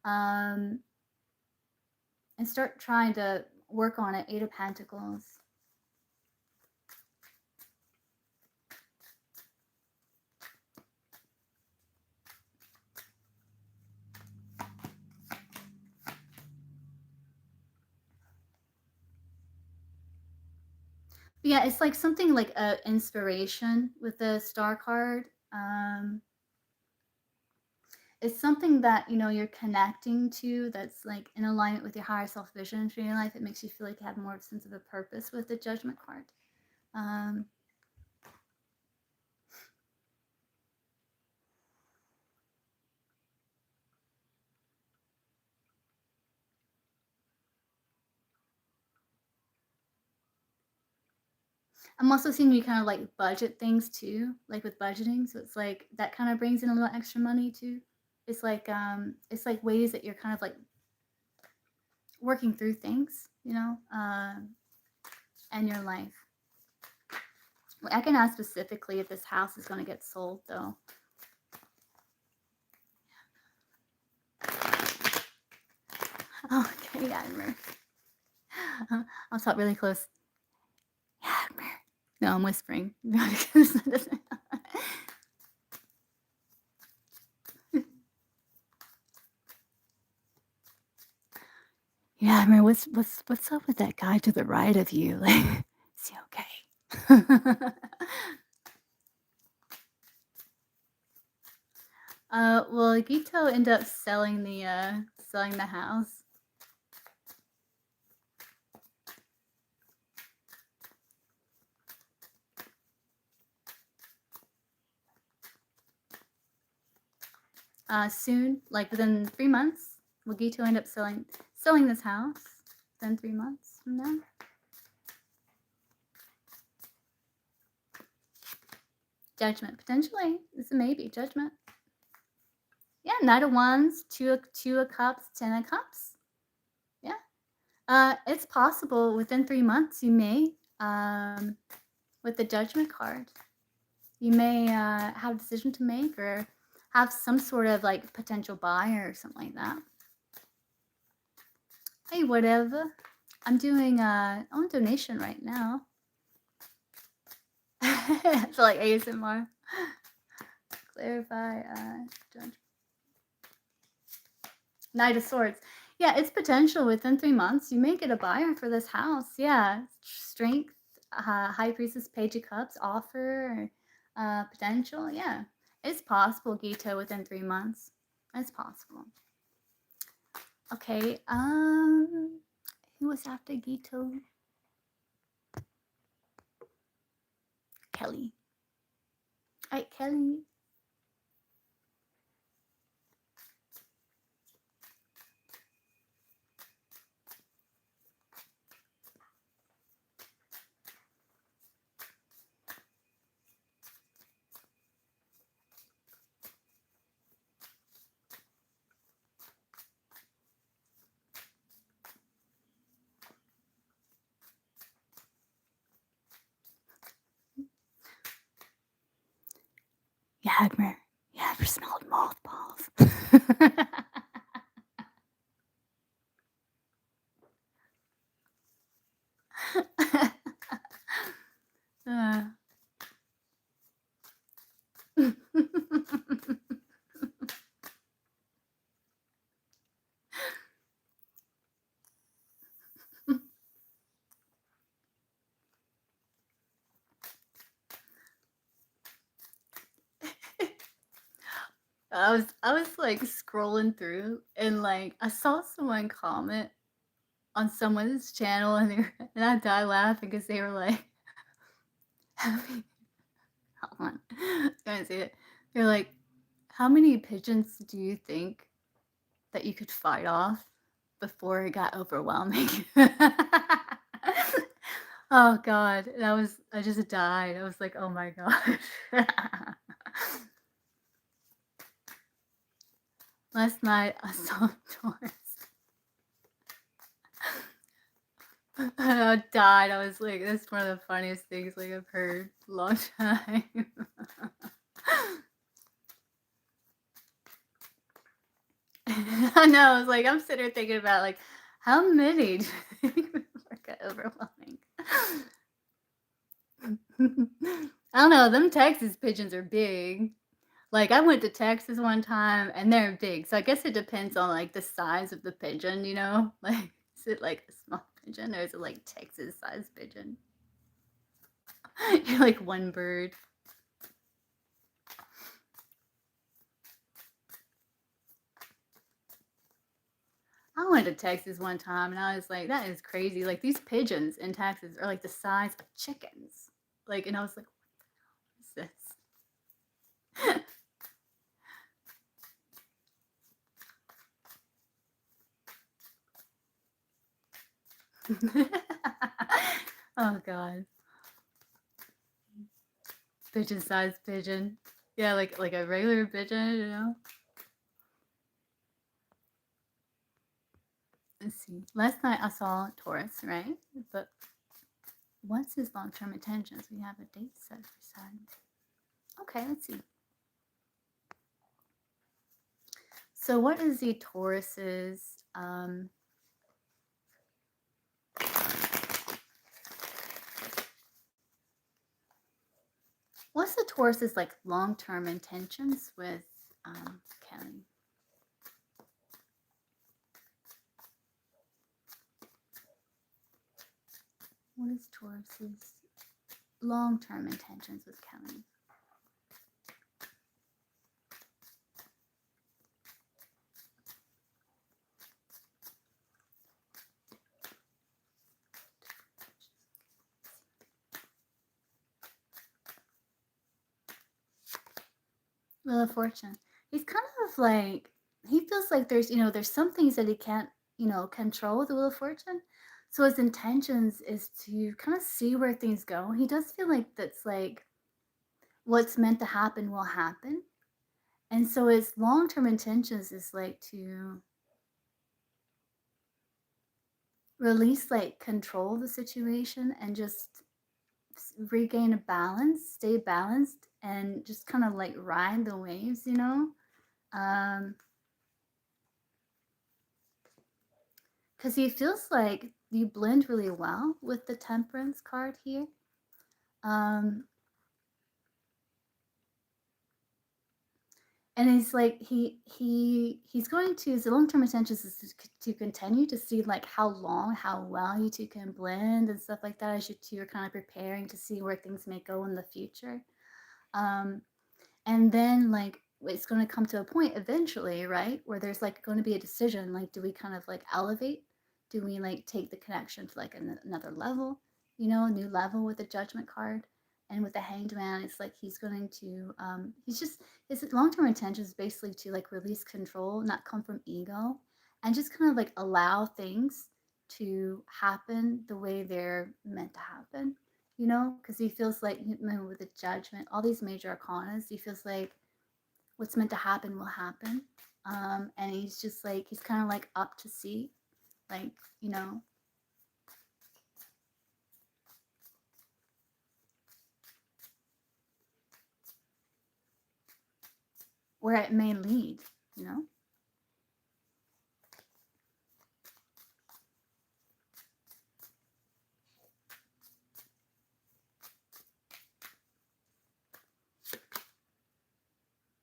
And start trying to work on it. Eight of Pentacles. Yeah, it's like something like a inspiration with the Star card. It's something that you're connecting to, that's like in alignment with your higher self vision for your life. It makes you feel like you have more of a sense of a purpose with the Judgment card. I'm also seeing you kind of like budget things too, like with budgeting. So it's like that kind of brings in a little extra money too. It's like ways that you're kind of like working through things, and your life. I can ask specifically if this house is going to get sold, though. Okay, yeah, I'll talk really close. Yeah, no, I'm whispering. Yeah, what's up with that guy to the right of you? Like, is he okay? Well, Gito ended up selling the house. Soon, like within 3 months, will Gito end up selling this house within 3 months from now? Judgment, potentially. It's a maybe. Judgment. Yeah, Knight of Wands, two of Cups, 10 of Cups. Yeah. It's possible within 3 months you may, with the Judgment card, you may have a decision to make, or have some sort of like potential buyer or something like that. Hey, whatever. I'm doing on donation right now. I feel like ASMR. Clarify. Judgment. Knight of Swords. Yeah, it's potential within 3 months. You may get a buyer for this house. Yeah. Strength, High Priestess, Page of Cups, offer, potential. Yeah. It's possible, Gito, within 3 months. It's possible. Okay, who was after Gito? Kelly. All right, Kelly. Yagmer. You ever smelled mothballs? uh. I was like scrolling through and like I saw someone comment on someone's channel and and I died laughing because they were like, hold on, I'm gonna say it. They're like, how many pigeons do you think that you could fight off before it got overwhelming? Oh god, I just died. I was like, oh my gosh. Last night I saw Taurus. I died. I was like, that's one of the funniest things like I've heard in a long time. I know. I was like, I'm sitting here thinking about like how many do you think would get overwhelming? I don't know. Them Texas pigeons are big. Like I went to Texas one time and they're big. So I guess it depends on like the size of the pigeon, you know? Like is it like a small pigeon or is it like Texas sized pigeon? You're like one bird. I went to Texas one time and I was like, that is crazy. Like these pigeons in Texas are like the size of chickens. Like, and I was like, what is this? Oh god. Pigeon sized pigeon. Yeah, like a regular pigeon, you know? Let's see. Last night I saw Taurus, right? But what's his long-term intentions? We have a date set for Saturn. Okay, let's see. So what is the Taurus's what's the Taurus's like long-term intentions with Kelly? What is Taurus's long-term intentions with Kelly? Wheel of Fortune. He's kind of like, he feels like there's some things that he can't, control with the Wheel of Fortune. So his intentions is to kind of see where things go. He does feel like that's like what's meant to happen will happen. And so his long-term intentions is like to release like control of the situation and just regain a balance, stay balanced and just kind of like ride the waves, because he feels like you blend really well with the Temperance card here. Um, And he's like he's going to his long-term intentions is to continue to see like how well you two can blend and stuff like that as you two are kind of preparing to see where things may go in the future. Um, and then like it's going to come to a point eventually, right, where there's like going to be a decision, like do we kind of like elevate, do we like take the connection to like another level, a new level with the judgment card. And with the hanged man, it's like he's going to he's just his long-term intention is basically to like release control, not come from ego, and just kind of like allow things to happen the way they're meant to happen, because he feels like with the judgment, all these major arcanas, he feels like what's meant to happen will happen. And he's just like, he's kind of like up to see, like, you know, where it may lead, you know?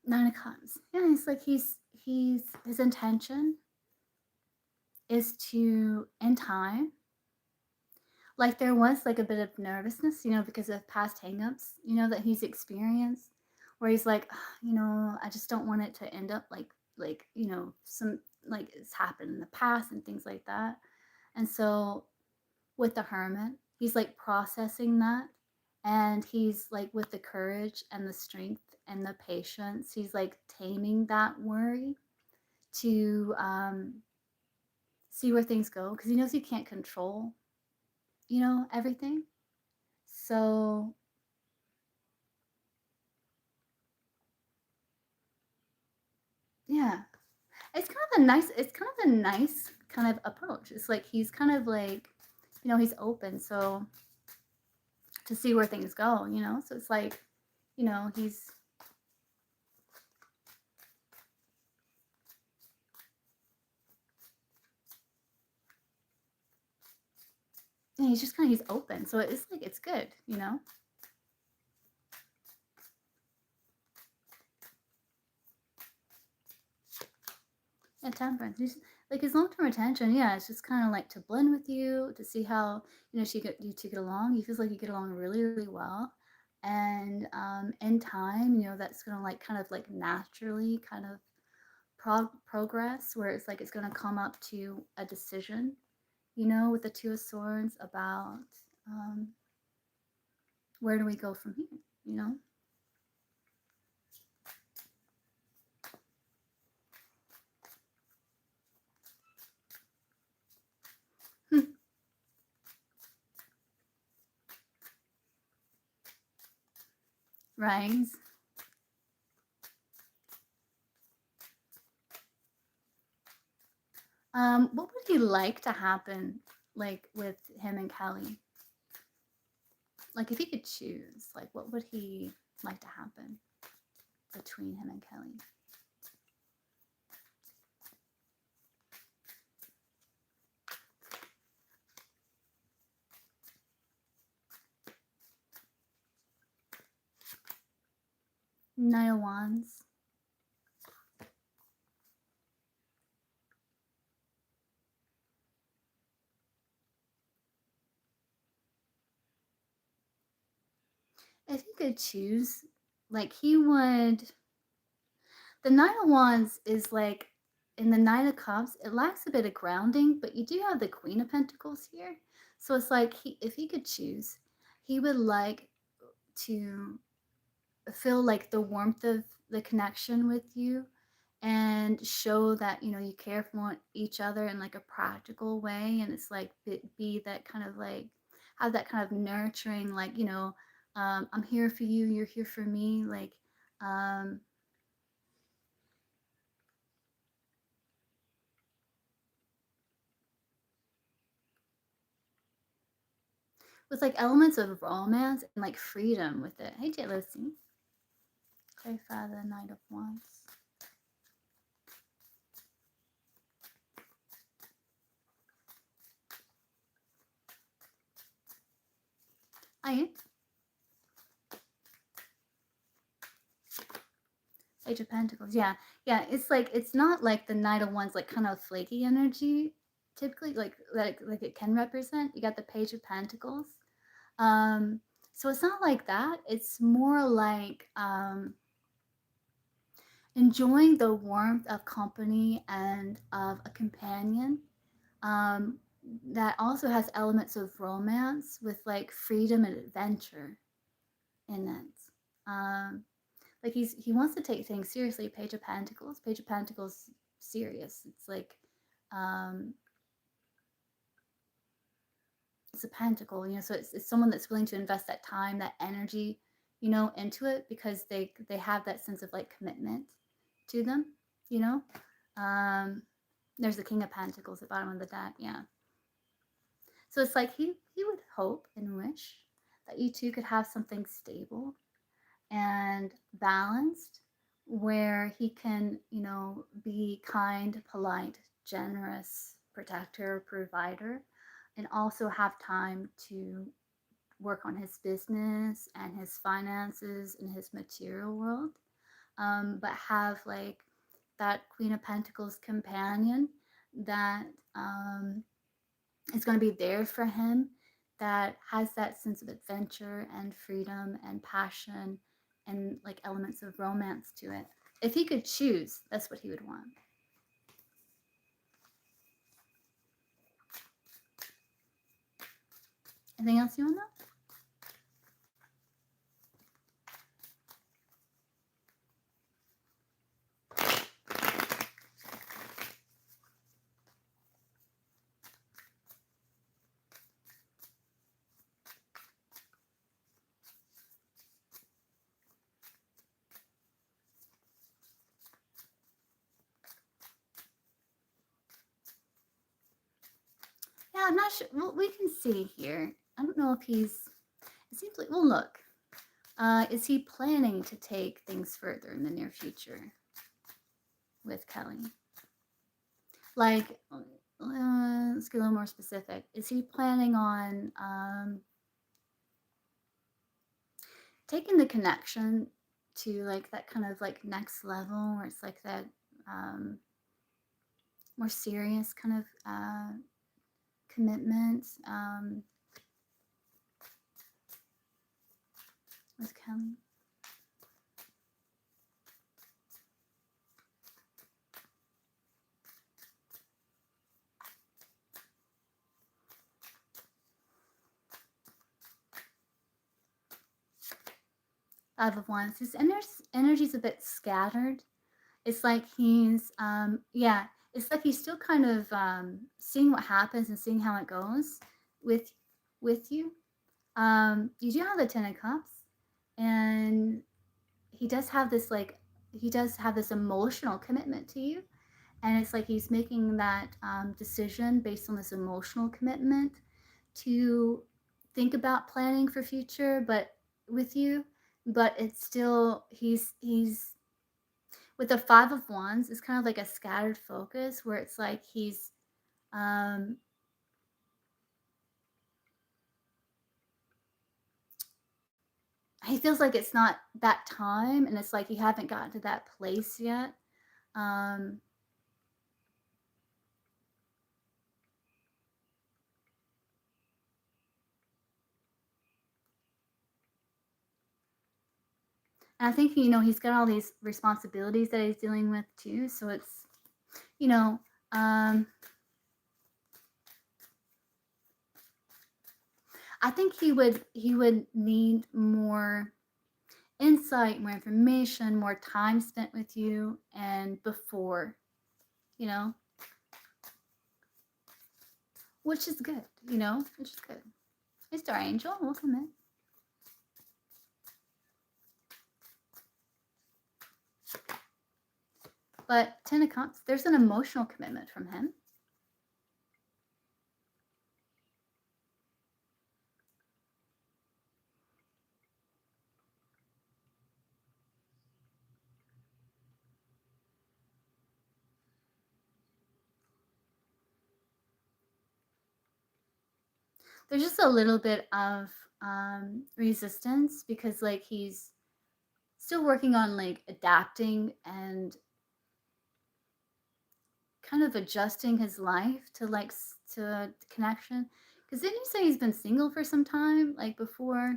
Nine of Cups. Yeah, it's like his intention is to, in time, like there was like a bit of nervousness, because of past hangups, that he's experienced, where he's like, I just don't want it to end up like some like it's happened in the past and things like that. And so with the hermit, he's like processing that, and he's like with the courage and the strength and the patience, he's like taming that worry to see where things go, because he knows he can't control everything. So yeah, it's kind of a nice kind of approach. It's like he's kind of like, he's open so to see where things go, so it's like, he's yeah, he's just kind of he's open, so it's like it's good. Yeah, temperance. Like his long term attention, yeah, it's just kind of like to blend with you, to see how you two get along. He feels like you get along really, really well, and in time, that's gonna like kind of like naturally kind of progress, where it's like it's gonna come up to a decision, with the Two of Swords about um, where do we go from here, you know. Right. What would he like to happen, like with him and Kelly? Like, if he could choose, like, what would he like to happen between him and Kelly? Nine of Wands. If he could choose, like, he would. The Nine of Wands is like, in the Nine of Cups, it lacks a bit of grounding, but you do have the Queen of Pentacles here. So it's like, if he could choose, he would like to feel like the warmth of the connection with you, and show that you care for each other in like a practical way, and it's like be that kind of like have that kind of nurturing, like I'm here for you, you're here for me, like um with like elements of romance and like freedom with it. Hey, J. Lucy. Clarify the Knight of Wands. I Page of Pentacles. Yeah. Yeah. It's like, it's not like the Knight of Wands, like kind of flaky energy, typically, like it can represent. You got the Page of Pentacles. Um, so it's not like that. It's more like enjoying the warmth of company and of a companion, um, that also has elements of romance with like freedom and adventure in it. Um, like he wants to take things seriously. Page of Pentacles. Page of Pentacles, serious. It's like, um, it's a pentacle, so it's someone that's willing to invest that time, that energy, into it, because they have that sense of like commitment to them, you know. Um, there's the King of Pentacles at the bottom of the deck, yeah. So it's like he would hope and wish that you two could have something stable and balanced, where he can, be kind, polite, generous, protector, provider, and also have time to work on his business and his finances and his material world, but have like that Queen of Pentacles companion that, is going to be there for him, that has that sense of adventure and freedom and passion and like elements of romance to it. If he could choose, that's what he would want. Anything else you want to know? Yeah, I'm not sure. Well, we can see here. I don't know if he's. It seems like. Well, look. Is he planning to take things further in the near future with Kelly? Like, let's get a little more specific. Is he planning on taking the connection to like that kind of like next level, where it's like that, um, more serious kind of commitment, with Kelly? Five of Wands. His energy's a bit scattered. It's like he's, yeah, it's like he's still kind of seeing what happens and seeing how it goes with you. You do have the Ten of Cups, and he does have this like he does have this emotional commitment to you, and it's like he's making that decision based on this emotional commitment to think about planning for future, but with you. But it's still, he's with the Five of Wands, it's kind of like a scattered focus, where it's like um he feels like it's not that time, and it's like you haven't gotten to that place yet. um and I think, he's got all these responsibilities that he's dealing with too, so it's, you know um I think he would need more insight, more information, more time spent with you, and before, you know, which is good, which is good. Hey, Star Angel, welcome in. But Ten of Cups, there's an emotional commitment from him. There's just a little bit of resistance, because like he's still working on like adapting and kind of adjusting his life to like to connection. Because didn't you say he's been single for some time, like before?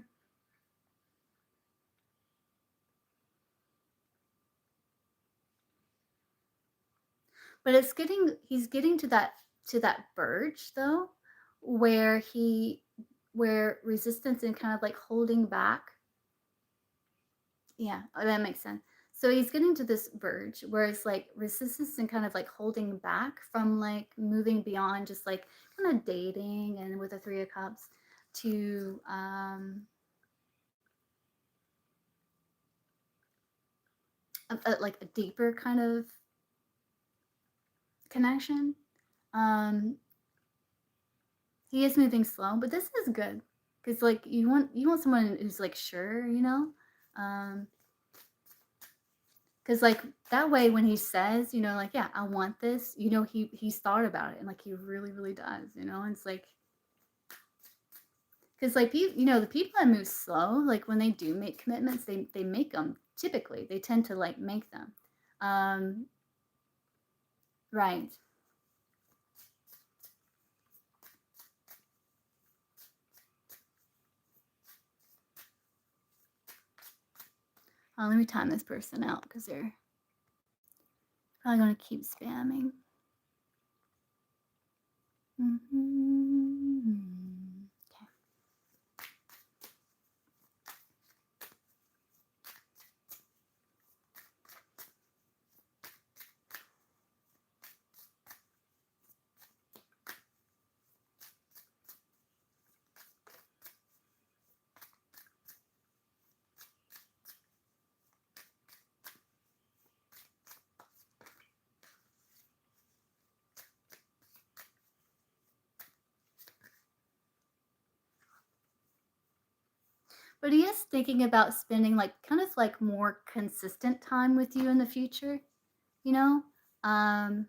But he's getting to that verge though, where where resistance and kind of like holding back. Yeah, that makes sense. So he's getting to this verge where it's like resistance and kind of like holding back from like moving beyond just like kind of dating and with a Three of Cups to like a deeper kind of connection. Um, he is moving slow, but this is good because like you want someone who's like sure, you know, because like that way when he says, you know, like yeah, I want this, you know, he's thought about it and like he really does, you know, and it's like because like you know the people that move slow, like when they do make commitments, they make them typically. They tend to like make them, um, right. Let me time this person out because they're probably going to keep spamming. Mm-hmm. Okay. But he is thinking about spending like kind of like more consistent time with you in the future, you know? Um,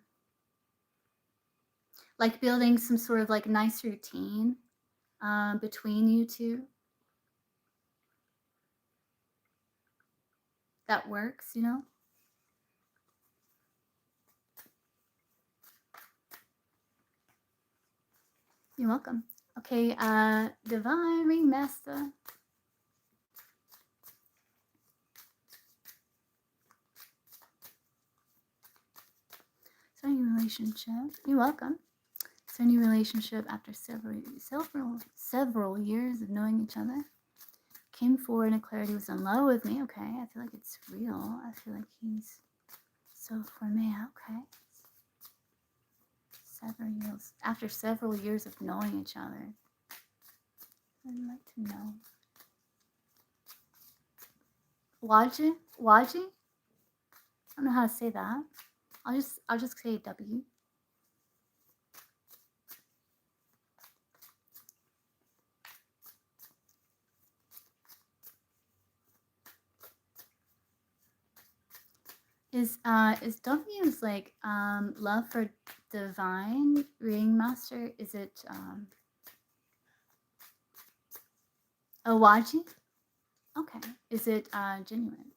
like building some sort of like nice routine between you two that works, you know? You're welcome. Okay, Divine Ringmaster. So any relationship. You're welcome. So any relationship after several years of knowing each other came forward and declared he was in love with me. Okay, I feel like it's real. I feel like he's so for me. Okay, after several years of knowing each other. I'd like to know. Waji? Waji? I don't know how to say that. I'll just say W. Is W's like love for divine ringmaster? Is it Awaji? Okay. Is it genuine?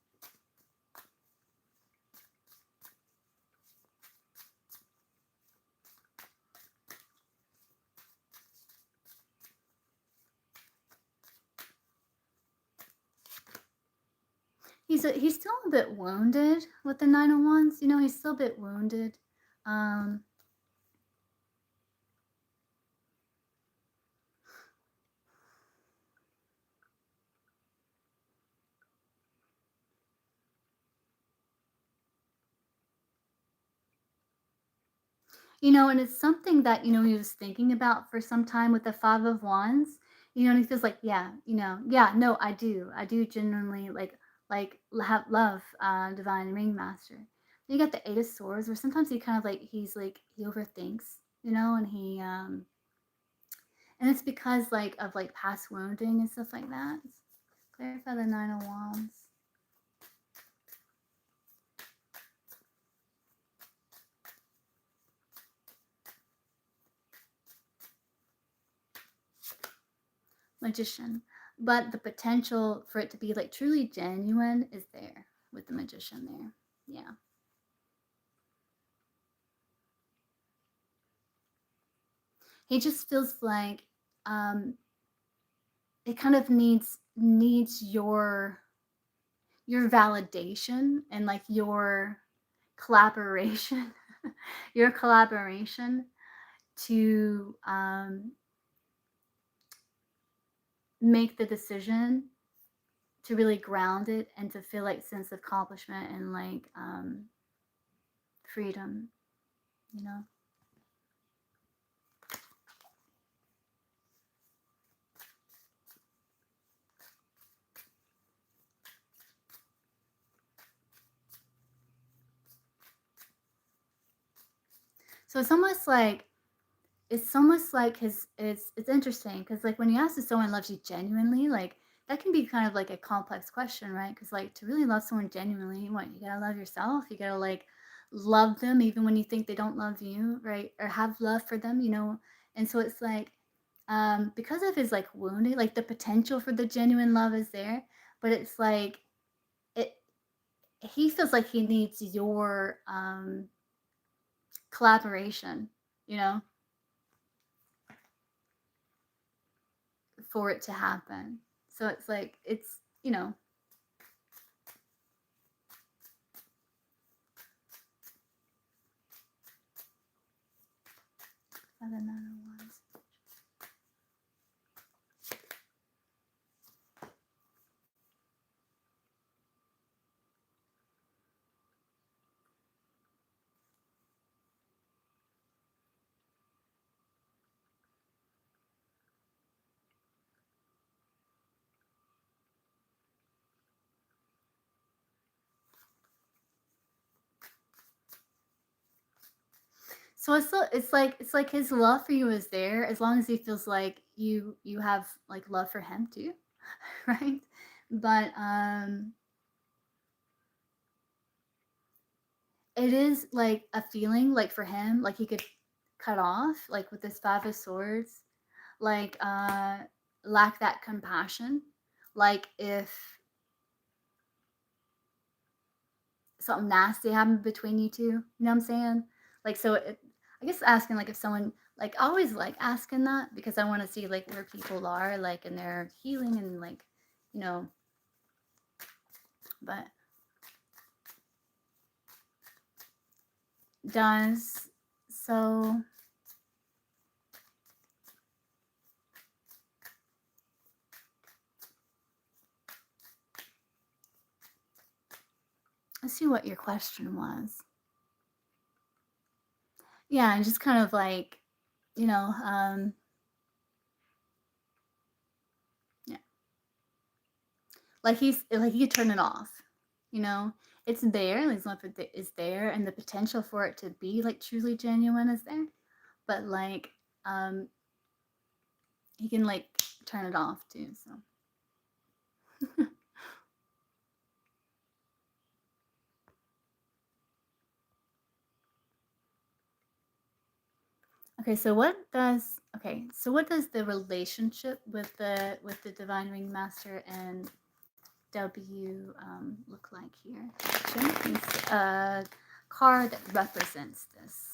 He's still a bit wounded with the Nine of Wands. You know, he's still a bit wounded. Um, you know, and it's something that, you know, he was thinking about for some time with the Five of Wands. You know, and he feels like, yeah, you know, yeah, no, I do. I do genuinely have love Divine Ringmaster. Then you got the Eight of Swords, where sometimes he kind of like he overthinks, you know, and it's because like of like past wounding and stuff like that. Clarify the Nine of Wands. Magician. but the potential for it to be like truly genuine is there with the magician there. Yeah. He just feels like um it kind of needs your validation and like your collaboration your collaboration to make the decision to really ground it and to feel like sense of accomplishment and like freedom, you know. So it's almost like his it's interesting because like when you ask if someone loves you genuinely, like that can be kind of like a complex question, right? Because like to really love someone genuinely, what you gotta love yourself, you gotta like love them even when you think they don't love you, right? Or have love for them, you know. And so it's like because of his like wounded, like the potential for the genuine love is there, but it's like it he feels like he needs your collaboration, you know, for it to happen. So it's like it's you know other than ones. So it's like his love for you is there as long as he feels like you have like love for him too, right? But it is like a feeling like for him like he could cut off like with this five of swords like lack that compassion like if something nasty happened between you two. You know what I'm saying? Like, so I guess asking like if someone like I always like asking that because I want to see like where people are like in their healing and like you know, but does so. Let's see what your question was. Yeah, and just kind of like you know, yeah, like he could turn it off. You know, it's there. Like, love is there, and the potential for it to be like truly genuine is there. But like he can like turn it off too. So okay, so what does the relationship with the divine ring master and W look like here? Show me a card that represents this.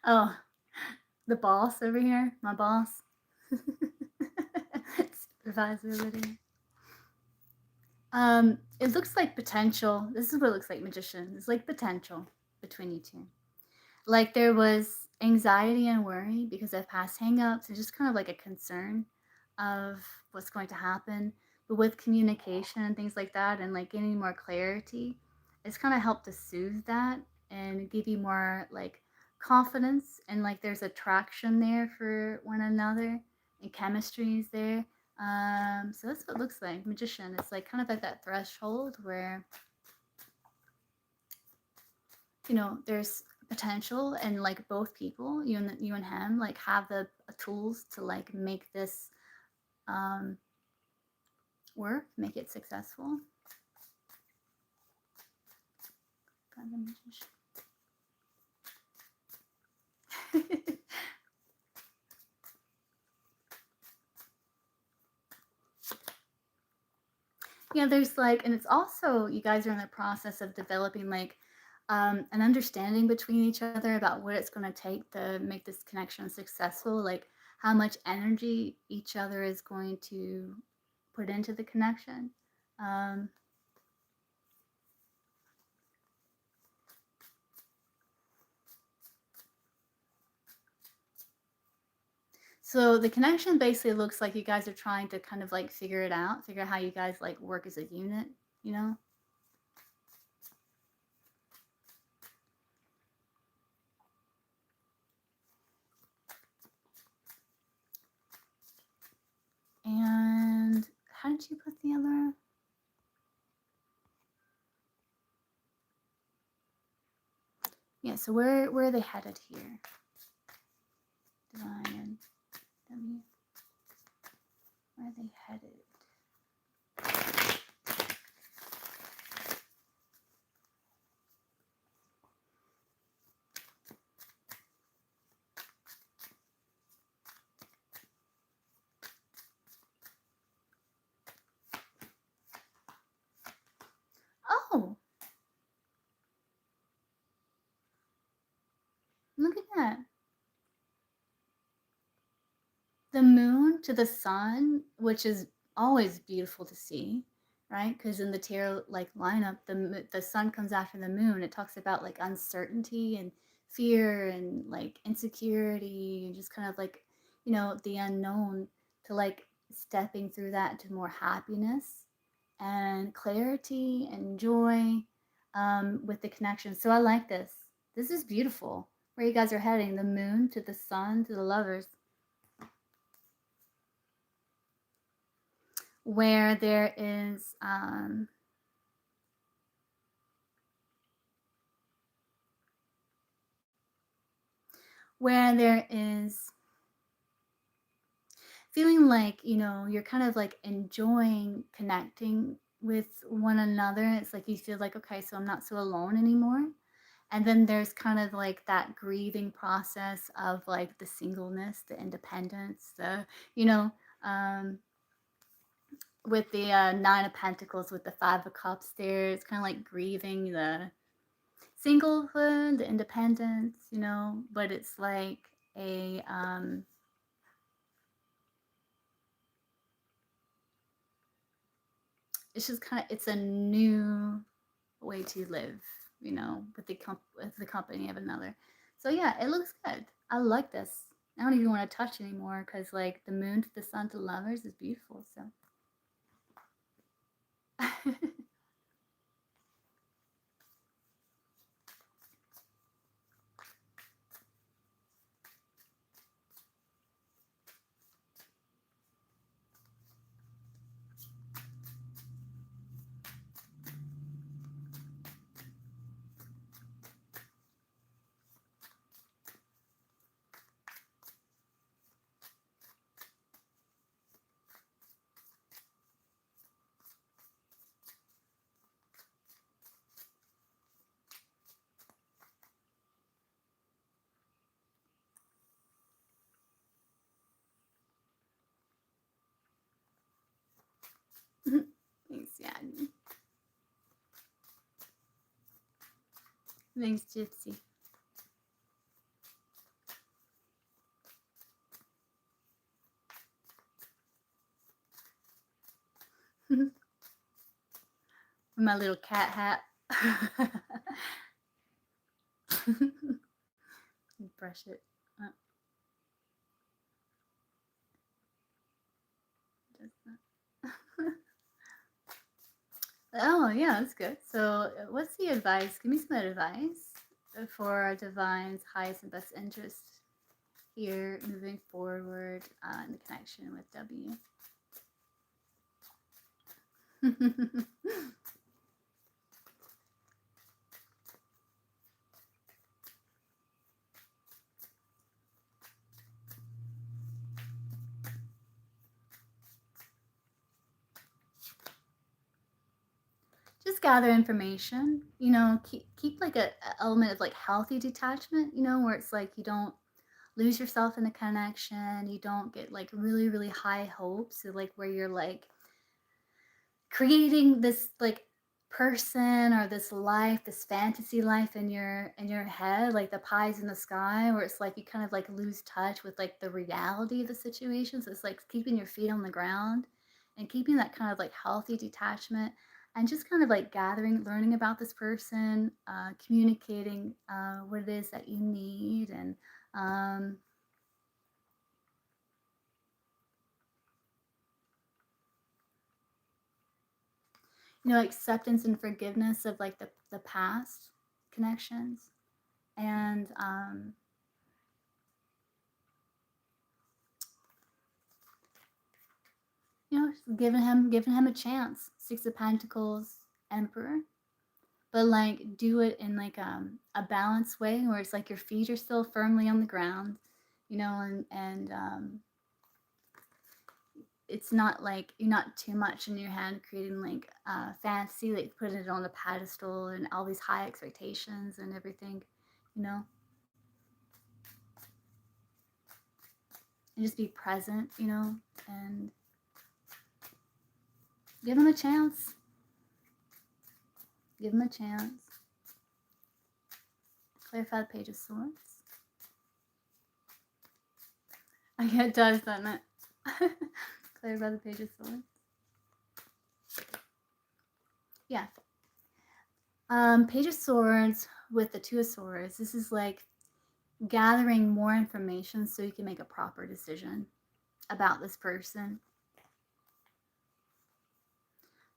Oh, the boss over here, my boss. Supervisor over there. It looks like potential. This is what it looks like, magician. It's like potential between you two. Like there was anxiety and worry because of past hangups and just kind of like a concern of what's going to happen. But with communication and things like that and like getting more clarity, it's kind of helped to soothe that and give you more like confidence, and like there's attraction there for one another, and chemistry is there. So that's what it looks like. Magician, it's like kind of at that threshold where, you know, there's potential, and like both people, you and him, like have the tools to like make this work, make it successful. God, the magician. Yeah, there's like, and it's also, you guys are in the process of developing like an understanding between each other about what it's going to take to make this connection successful, like how much energy each other is going to put into the connection. Um, so the connection basically looks like you guys are trying to kind of like figure it out, figure out how you guys like work as a unit, you know? And how did you put the other? Yeah, so where are they headed here? Divine and W. Where are they headed? Oh, look at that. The moon to the sun, which is always beautiful to see, right? Because in the tarot like lineup, the sun comes after the moon. It talks about like uncertainty and fear and like insecurity and just kind of like, you know, the unknown, to like stepping through that to more happiness and clarity and joy with the connection. So I like this. This is beautiful. Where you guys are heading, the moon to the sun to the lovers. Where there is where there is feeling like, you know, you're kind of like enjoying connecting with one another. It's like you feel like, okay, so I'm not so alone anymore. And then there's kind of like that grieving process of like the singleness, the independence, the, you know, um, with the Nine of Pentacles, with the Five of Cups there, it's kind of like grieving the singlehood, the independence, you know, but it's like a it's just kind of, it's a new way to live, you know, with with the company of another. So yeah, it looks good. I like this. I don't even want to touch anymore because like the moon to the sun to lovers is beautiful. So thanks, yeah. Thanks, Gypsy. My little cat hat. Brush it. Does that. Oh, yeah, that's good. So, what's the advice? Give me some advice for our divine's highest and best interest here moving forward in the connection with W. Just gather information, keep like a element of like healthy detachment, where it's like you don't lose yourself in the connection, you don't get like really, really high hopes, so like where you're like creating this like person or this life, this fantasy life in your head, like the pies in the sky, where it's like you kind of like lose touch with like the reality of the situation. So it's like keeping your feet on the ground and keeping that kind of like healthy detachment and just kind of like gathering, learning about this person, communicating what it is that you need and um, acceptance and forgiveness of like the past connections and giving him a chance. Six of Pentacles, Emperor, but like do it in like a balanced way where it's like your feet are still firmly on the ground, and it's not like you're not too much in your head creating like fantasy, like putting it on a pedestal and all these high expectations and everything, you know, and just be present, and give them a chance. Give them a chance. Clarify the Page of Swords. Yeah, it does, doesn't it? Clarify the Page of Swords. Yeah. Page of Swords with the Two of Swords. This is like gathering more information so you can make a proper decision about this person.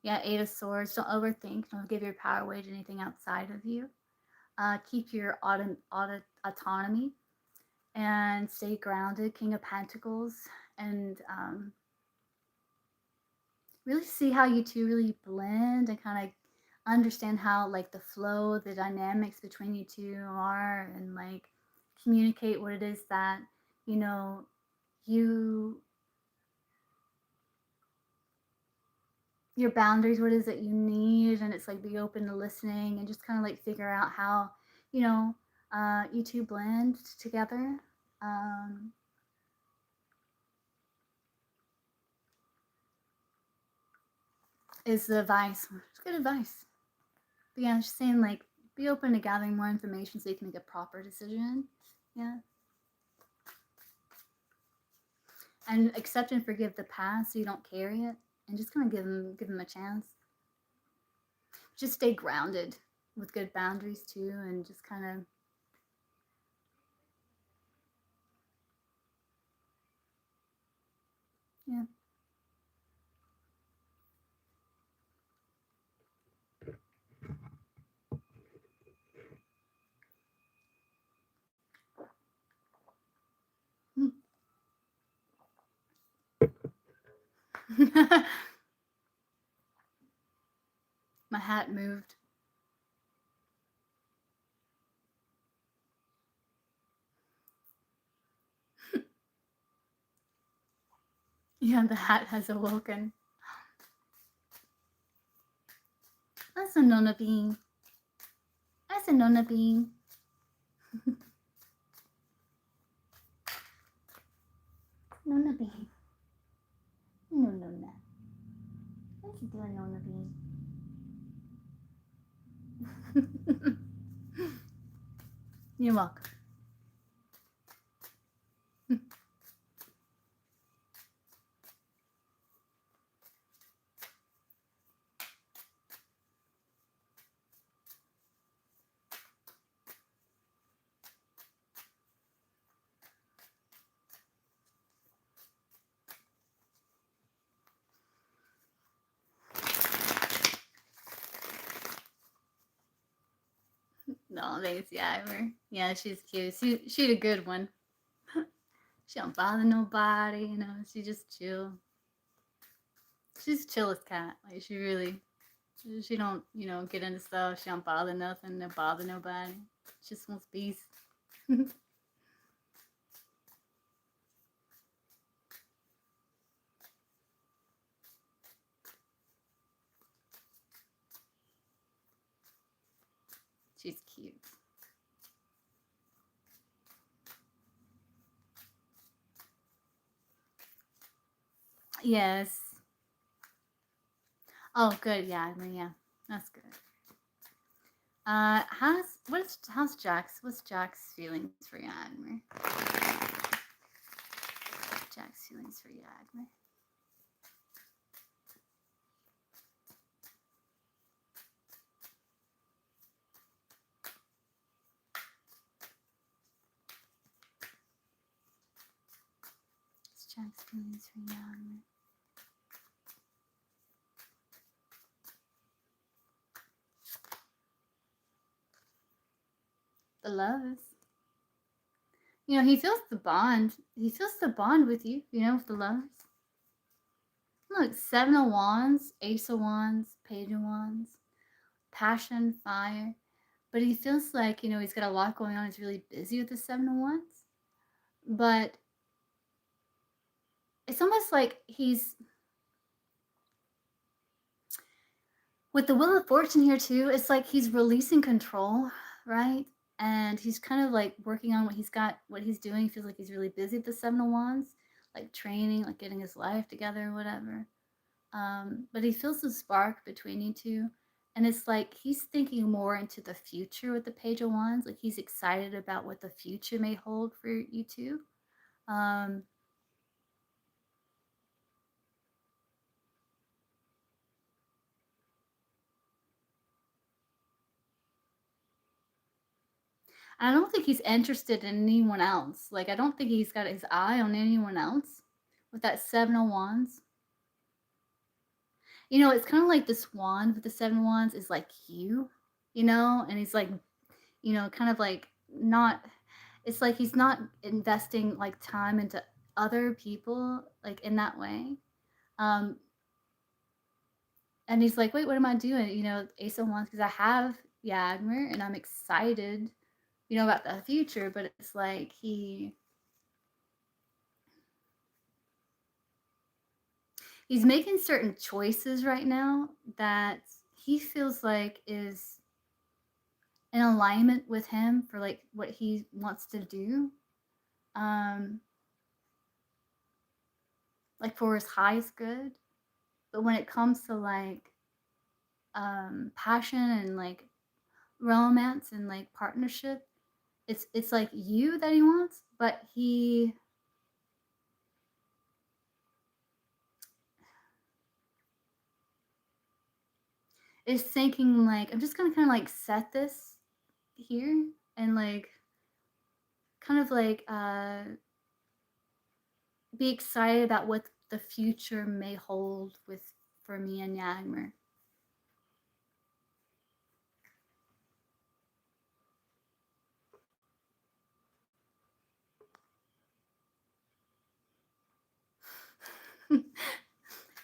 Yeah, Eight of Swords. Don't overthink. Don't give your power away to anything outside of you. Keep your autonomy and stay grounded. King of Pentacles. And really see how you two really blend and kind of understand how like the flow, the dynamics between you two are, and like communicate what it is that you your boundaries, what it is that you need, and it's like be open to listening and just kind of like figure out how you two blend together. um, is the advice. It's good advice. But yeah, just saying like be open to gathering more information so you can make a proper decision. Yeah. And accept and forgive the past so you don't carry it, and just kind of give them a chance. Just stay grounded with good boundaries too, and just kind of yeah. My hat moved. Yeah, the hat has awoken. That's a Nona being. That's a Nona being. Nona being. No, Nona. What you doing, Nona being? You're welcome. No, thanks, yeah, yeah, she's cute. She a good one. She don't bother nobody, you know. She just chill. She's chillest cat. Like she really, she don't, you know, get into stuff. She don't bother nothing. Don't bother nobody. She just wants peace. She's cute. Yes. Oh, good. Yeah, I mean, yeah, that's good. How's Jack's? What's Jack's feelings for Yagmer? Jack's feelings for Yagmer. What's Jack's feelings for Yagmer? The love. You know, he feels the bond. He feels the bond with you, you know, with the lovers. Look, Seven of Wands, Ace of Wands, Page of Wands, passion, fire. But he feels like, you know, he's got a lot going on. He's really busy with the Seven of Wands. But it's almost like he's with the Wheel of Fortune here too. It's like he's releasing control, right? And he's kind of like working on what he's got, what he's doing. He feels like he's really busy with the Seven of Wands, like training, like getting his life together, or whatever. But he feels the spark between you two. And it's like he's thinking more into the future with the Page of Wands. Like he's excited about what the future may hold for you two. Um, I don't think he's interested in anyone else. Like, I don't think he's got his eye on anyone else with that Seven of Wands. You know, it's kind of like this wand with the Seven of Wands is like you know, and he's like, you know, kind of like not, it's like he's not investing like time into other people like in that way. Um, and he's like, wait, what am I doing? You know, Ace of Wands, because I have Yagmer and I'm excited, you know, about the future, but it's like he's making certain choices right now that he feels like is in alignment with him for like what he wants to do. Um, like for his highest good. But when it comes to like passion and like romance and like partnership, it's like you that he wants, but he is thinking like I'm just gonna kind of like set this here and like kind of like be excited about what the future may hold with for me and Yagmer.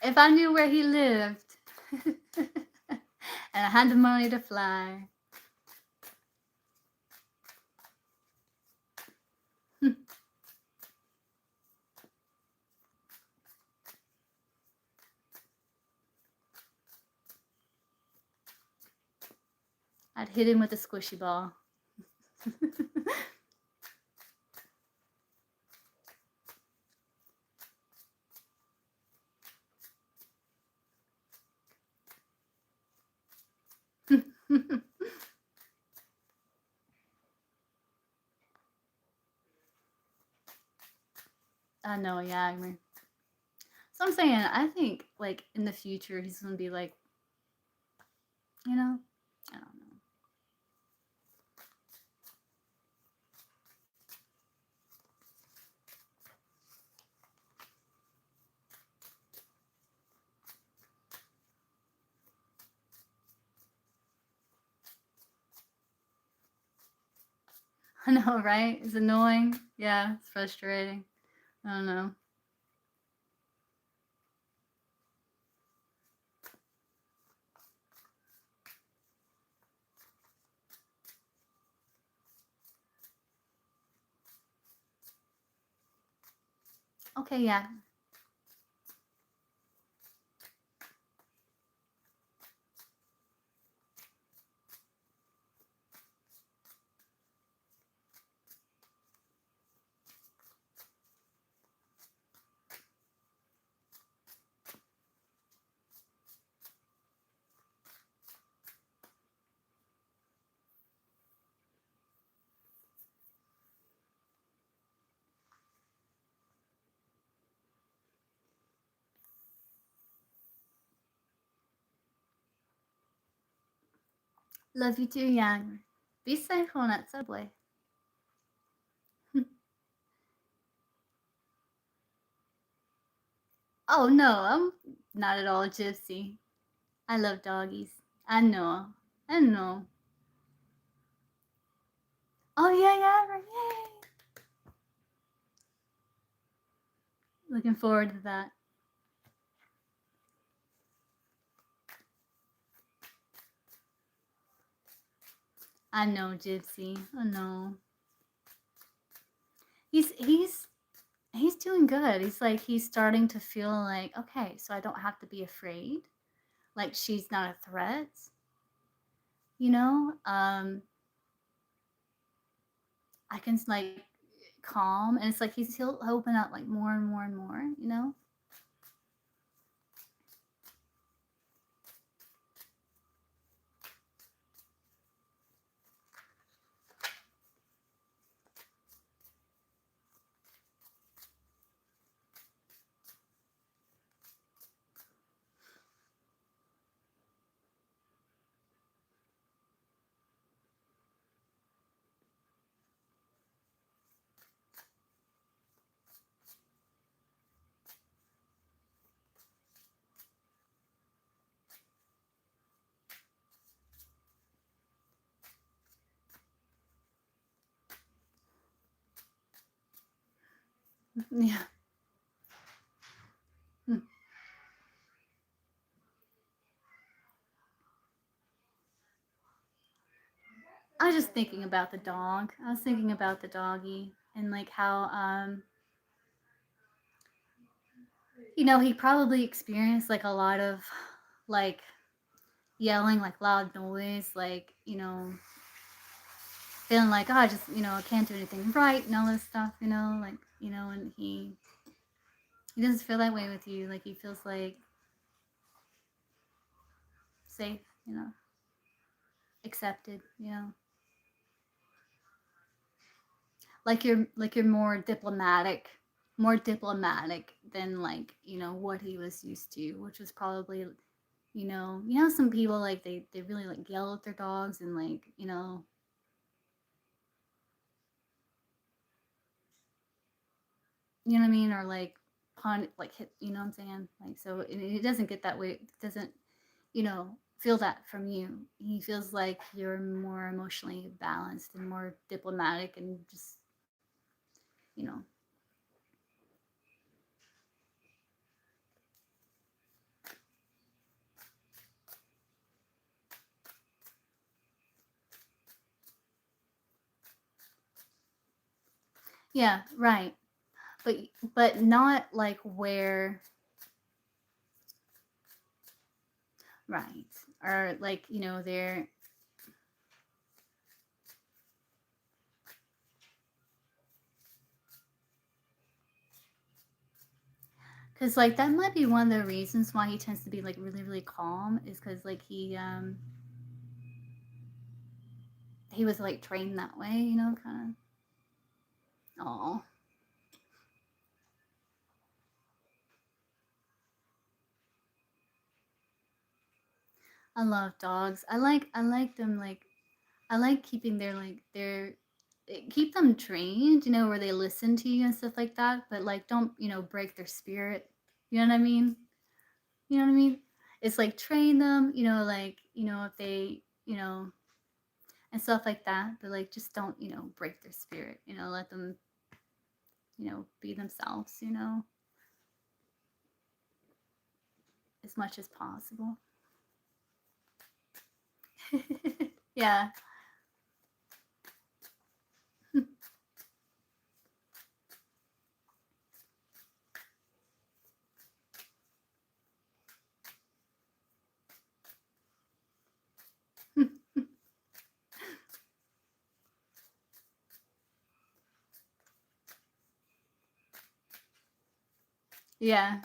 If I knew where he lived and I had the money to fly. I'd hit him with a squishy ball. I know, Yagmer. So I'm saying, I think like in the future he's gonna be like, you know, I don't know. I know, right? It's annoying. Yeah, it's frustrating. I don't know. Okay, yeah. Love you too, Yang. Be safe on that subway. Oh no, I'm not at all a gypsy. I love doggies. I know. I know. Oh yeah, yeah, right. Yay! Looking forward to that. I know, Gypsy. I know. He's he's doing good. He's starting to feel like, okay, so I don't have to be afraid. Like she's not a threat, you know? I can like calm, and it's like he'll open up like more and more and more, you know? Yeah. Hmm. I was just thinking about the dog. I was thinking about the doggy and like how he probably experienced like a lot of like yelling, like loud noise, like, feeling like, oh, I just, I can't do anything right and all this stuff, like, and he doesn't feel that way with you. Like he feels like safe, accepted, like you're more diplomatic than like, what he was used to, which was probably, some people like they really like yell at their dogs and like, you know what I mean, or like pun like hit, you know what I'm saying? Like so it doesn't get that way. It doesn't, feel that from you. He feels like you're more emotionally balanced and more diplomatic and just, you know. Yeah, right. But but not like where, right, or like, they're, because like that might be one of the reasons why he tends to be like really really calm, is because like he was like trained that way, kind of. Oh, I love dogs. I like them, like I like keeping keep them trained, where they listen to you and stuff like that, but like don't, break their spirit. You know what I mean? You know what I mean? It's like train them, like, if they, and stuff like that. But like, just don't, break their spirit. Let them, be themselves. As much as possible. Yeah. Yeah.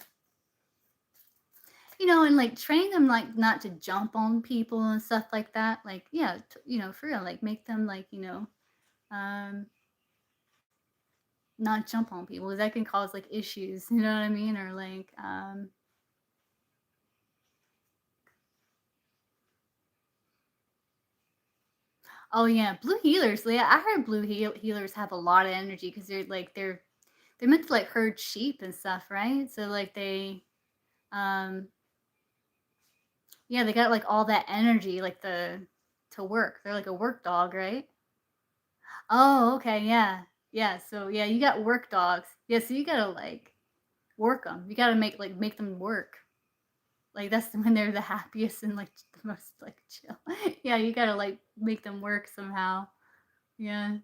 And like train them like not to jump on people and stuff like that. Like, yeah, for real, like make them like, um, not jump on people because that can cause like issues. You know what I mean? Or like, oh yeah, blue healers. Yeah, I heard blue healers have a lot of energy because they're meant to like herd sheep and stuff, right? So like um, yeah, they got like all that energy, like to work. They're like a work dog, right? Oh, okay, yeah. Yeah, so yeah, you got work dogs. Yeah, so you gotta like work them. You gotta make them work. Like that's when they're the happiest and like the most like chill. Yeah, you gotta like make them work somehow. Yeah.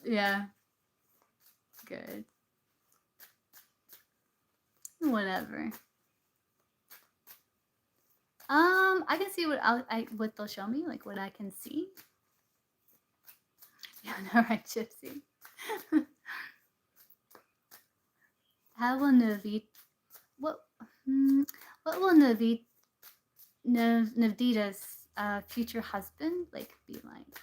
Yeah, good. Whatever. I can see what they'll show me, like what I can see. Yeah, all right, Gypsy. How will Navid what what will Navdita's future husband like be like?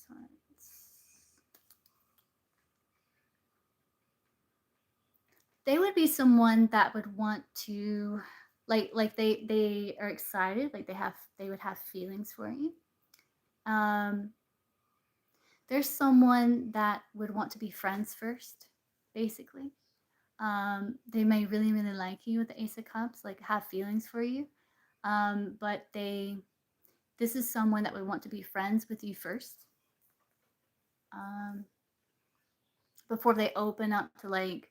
So they would be someone that would want to like they are excited, like they would have feelings for you. Um, there's someone that would want to be friends first, basically. They may really, really like you with the Ace of Cups, like have feelings for you. But this is someone that would want to be friends with you first, um, before they open up to like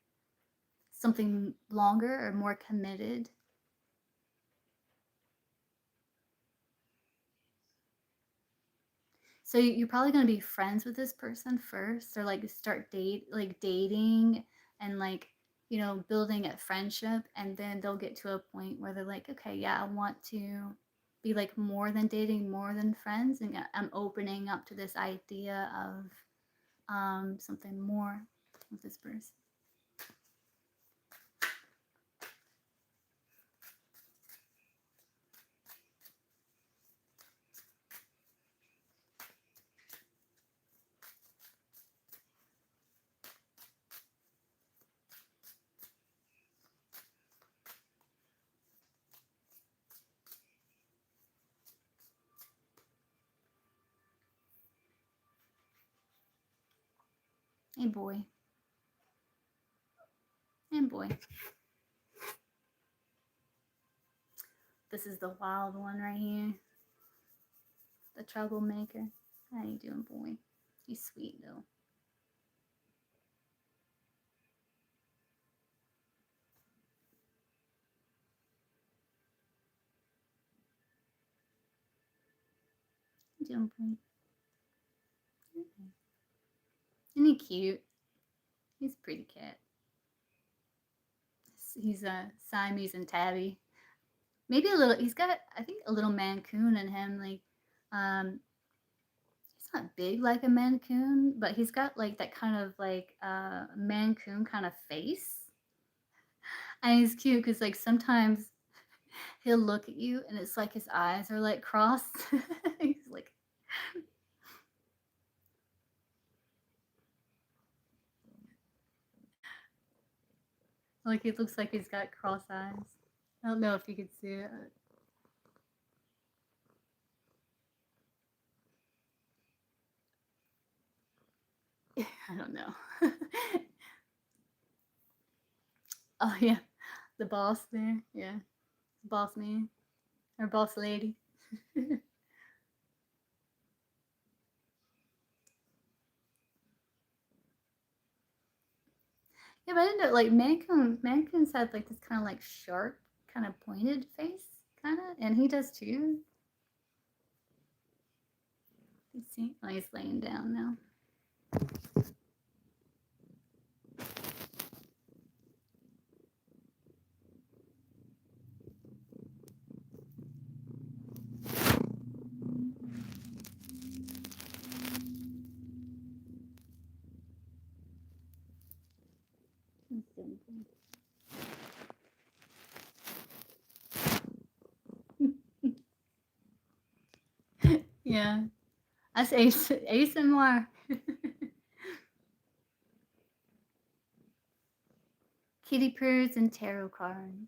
something longer or more committed. So you're probably gonna be friends with this person first, or like start dating and like building a friendship, and then they'll get to a point where they're like, okay, yeah, I want to be like more than dating, more than friends, and I'm opening up to this idea of something more with this person. Hey boy, hey boy, this is the wild one right here, the troublemaker. How you doing, boy? He's sweet though. How you doing, boy? Isn't he cute? He's a pretty cat. He's a Siamese and tabby. Maybe a little. He's got, I think, a little Mancoon in him. Like, um, he's not big like a Mancoon, but he's got like that kind of like Mancoon kind of face. And he's cute because like sometimes he'll look at you and it's like his eyes are like crossed. He's like it looks like he's got cross eyes. I don't know if you could see it. I don't know. Oh yeah, the boss there. Yeah, boss man or boss lady. Yeah, but I didn't know like mannequins had like this kind of like sharp, kind of pointed face, kind of, and he does too. You see, oh, he's laying down now. Yeah, that's ASMR. Kitty purrs and tarot cards.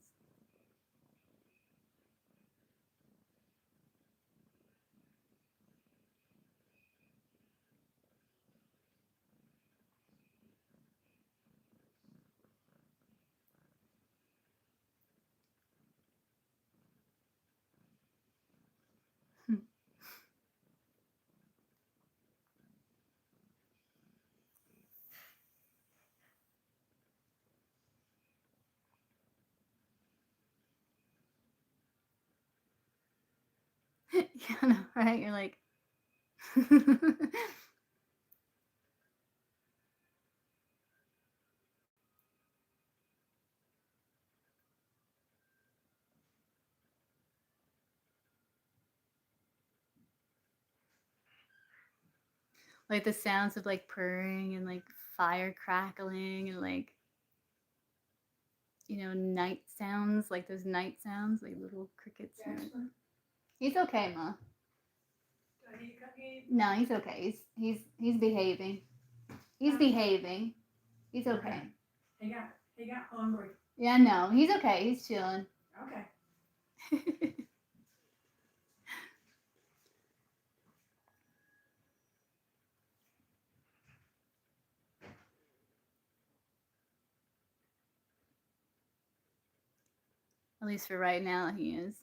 Yeah, right? You're like, like the sounds of like purring and like fire crackling and like night sounds, like those night sounds, like little crickets. He's okay, Ma. No, he's okay. He's behaving. He's behaving. He's okay. He got hungry. Yeah, no, he's okay. He's chilling. Okay. At least for right now, he is.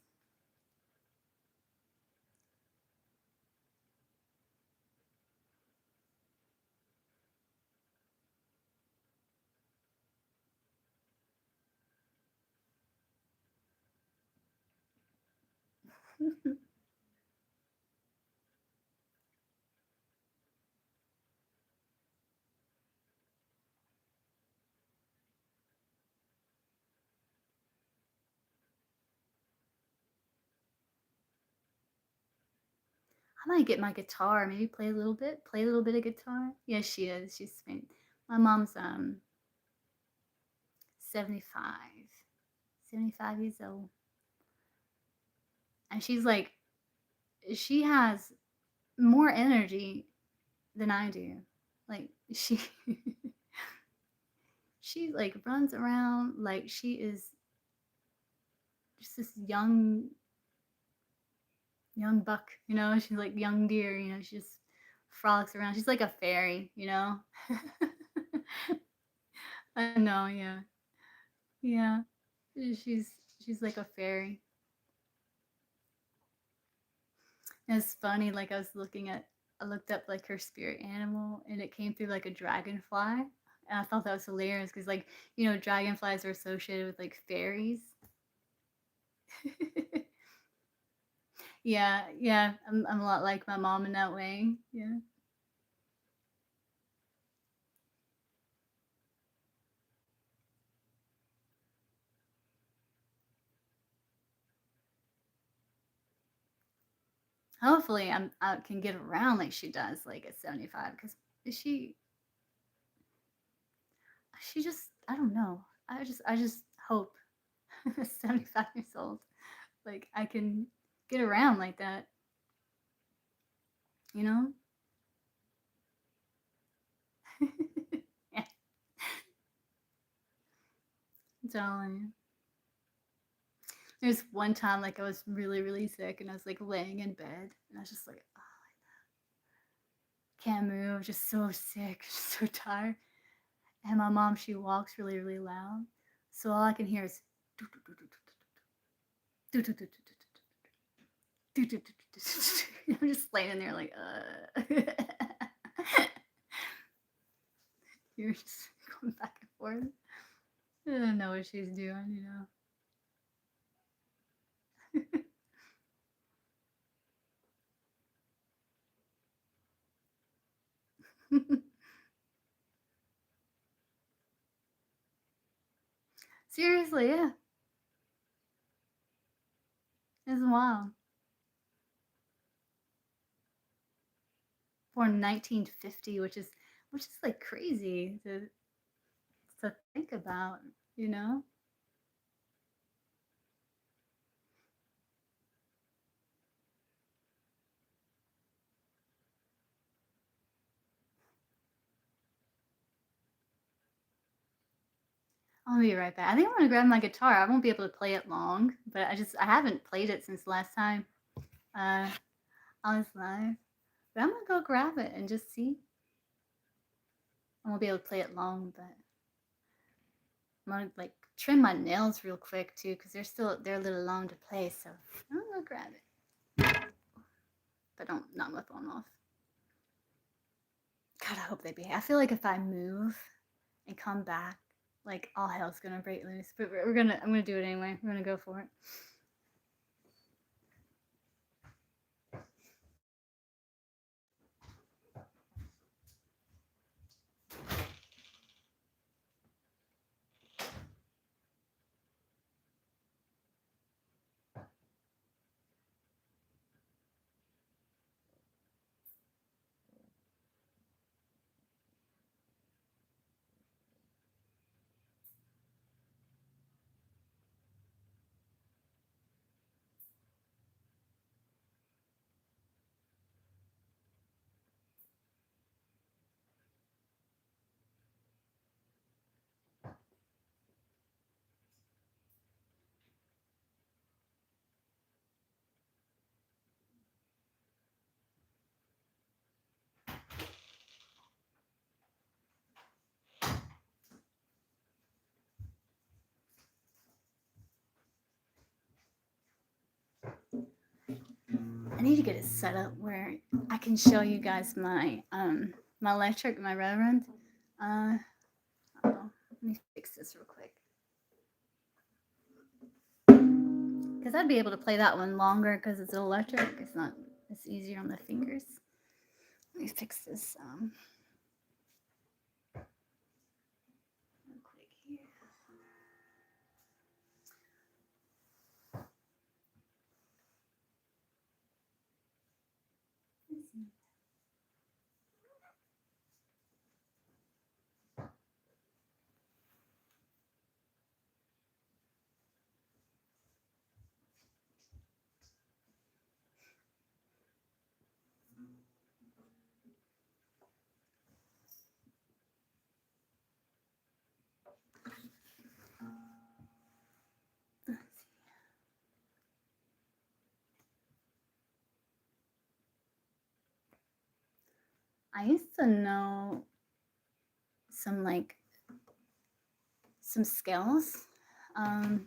I might get my guitar, maybe play a little bit, of guitar. Yes, she is. She's sweet. My mom's 75, 75 years old, and she's like, she has more energy than I do. Like she, she like runs around like she is just this young buck. She's like young deer. She just frolics around. She's like a fairy. I know, yeah. Yeah. She's she's like a fairy. And it's funny, like I looked up like her spirit animal and it came through like a dragonfly. And I thought that was hilarious because like, dragonflies are associated with like fairies. Yeah, yeah. I'm a lot like my mom in that way. Yeah. Hopefully I can get around like she does like at 75 because she she just I don't know. I just hope 75 years old like I can get around like that, you know? Yeah, I'm telling you. There's one time like I was really really sick and I was like laying in bed and I was just like, oh, can't move, just so sick, just so tired. And my mom, she walks really, really loud. So all I can hear is I'm just laying there like, You're just going back and forth. I don't know what she's doing. Seriously, yeah. It's wild. Born 1950, which is like crazy to think about, you know? I'll be right back. I think I'm gonna grab my guitar. I won't be able to play it long, but I haven't played it since last time uh, I was live. But I'm gonna go grab it and just see. I won't be able to play it long, but I'm gonna like trim my nails real quick too, because they're a little long to play. So I'm gonna go grab it, but don't knock my phone off. God, I hope they behave. I feel like if I move and come back, like all hell's gonna break loose. But I'm gonna do it anyway. We're gonna go for it. I need to get it set up where I can show you guys my electric, my reverend. Let me fix this real quick. Because I'd be able to play that one longer because it's electric. It's easier on the fingers. Let me fix this real quick here. I used to know some scales. Um,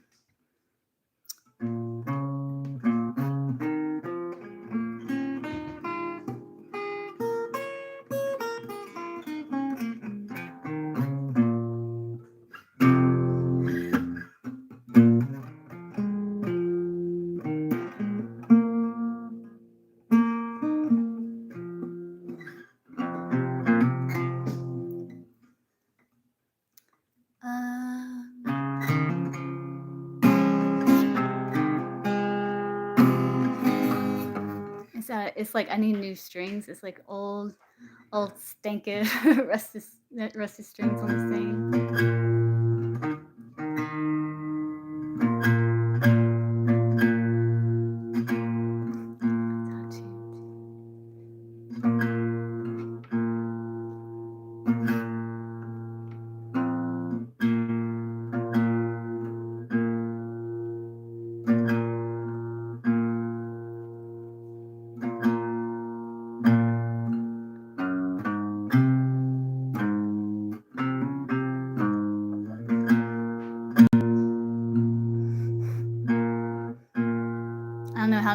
it's like I need new strings. It's like old stinking rusty strings on this thing.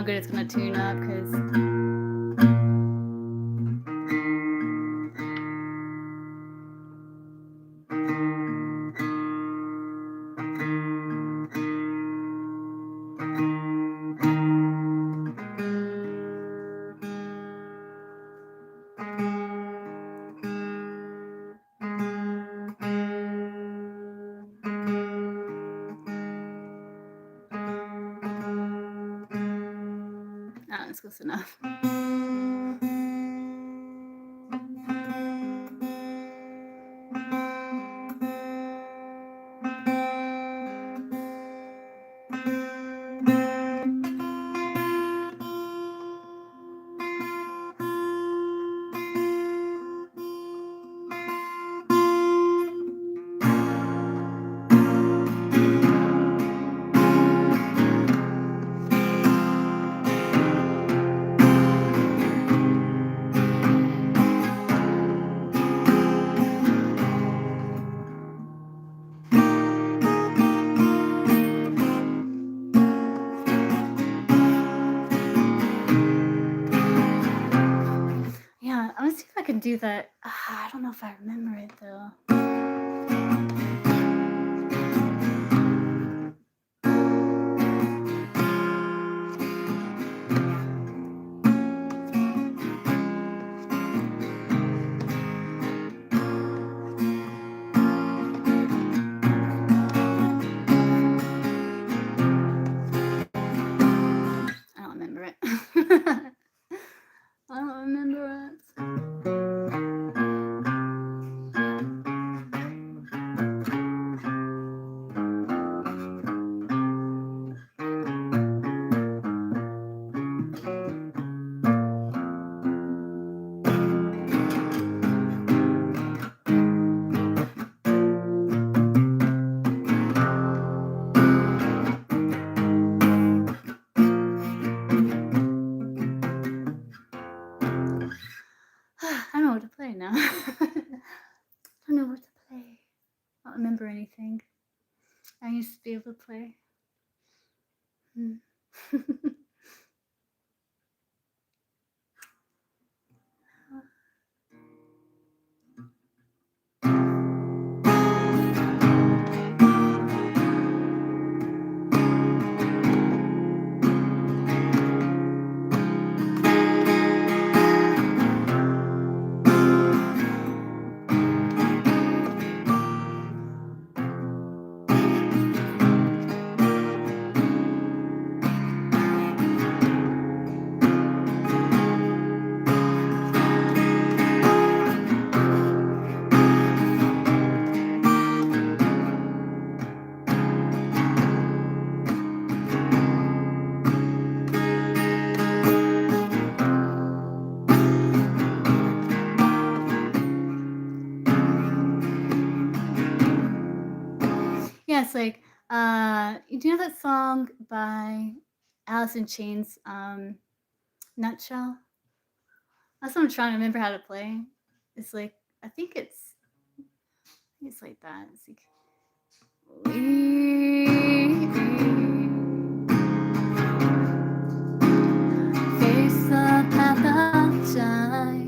good it's gonna tune up, because it's close enough. Yeah, I'm gonna see if I can do that. I don't know if I remember it though. I don't remember it. I don't remember it. I don't know what to play now. I don't know what to play. I don't remember anything I used to be able to play. Yeah, it's like, do you know that song by Alice in Chains, Nutshell? That's what I'm trying to remember how to play. It's like, I think it's like that. It's like, we face the path of time.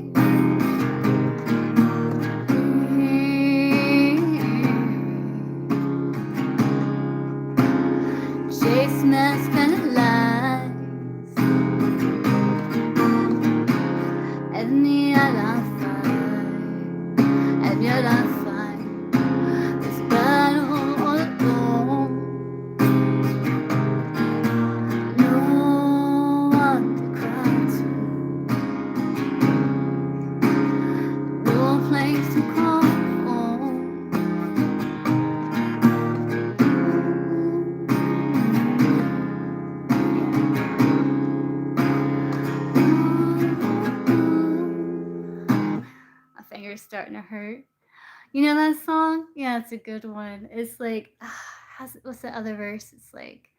Chase masculine lies, and yet I fight, and yet I fight this battle all alone. No one to cry to, no place to call home. My finger's starting to hurt. You know that song? Yeah, it's a good one. It's like, what's the other verse? It's like,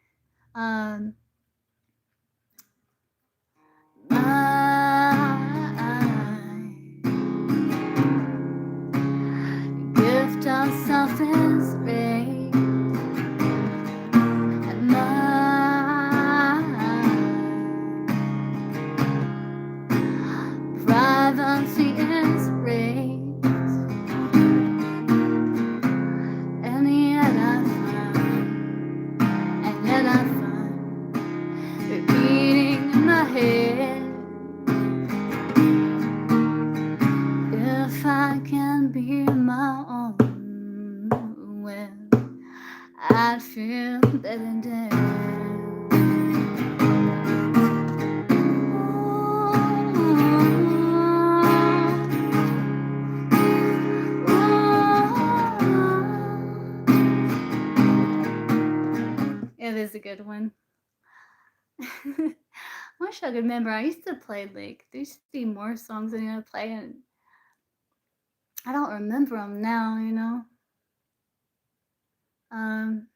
gift of self-is great, and my heavenly is raised, and yet I find repeating in my head, if I can be my own, well, I'd feel better dead. It is a good one. I wish I could remember. I used to play, like, there used to be more songs than I to play, and I don't remember them now, you know? Um,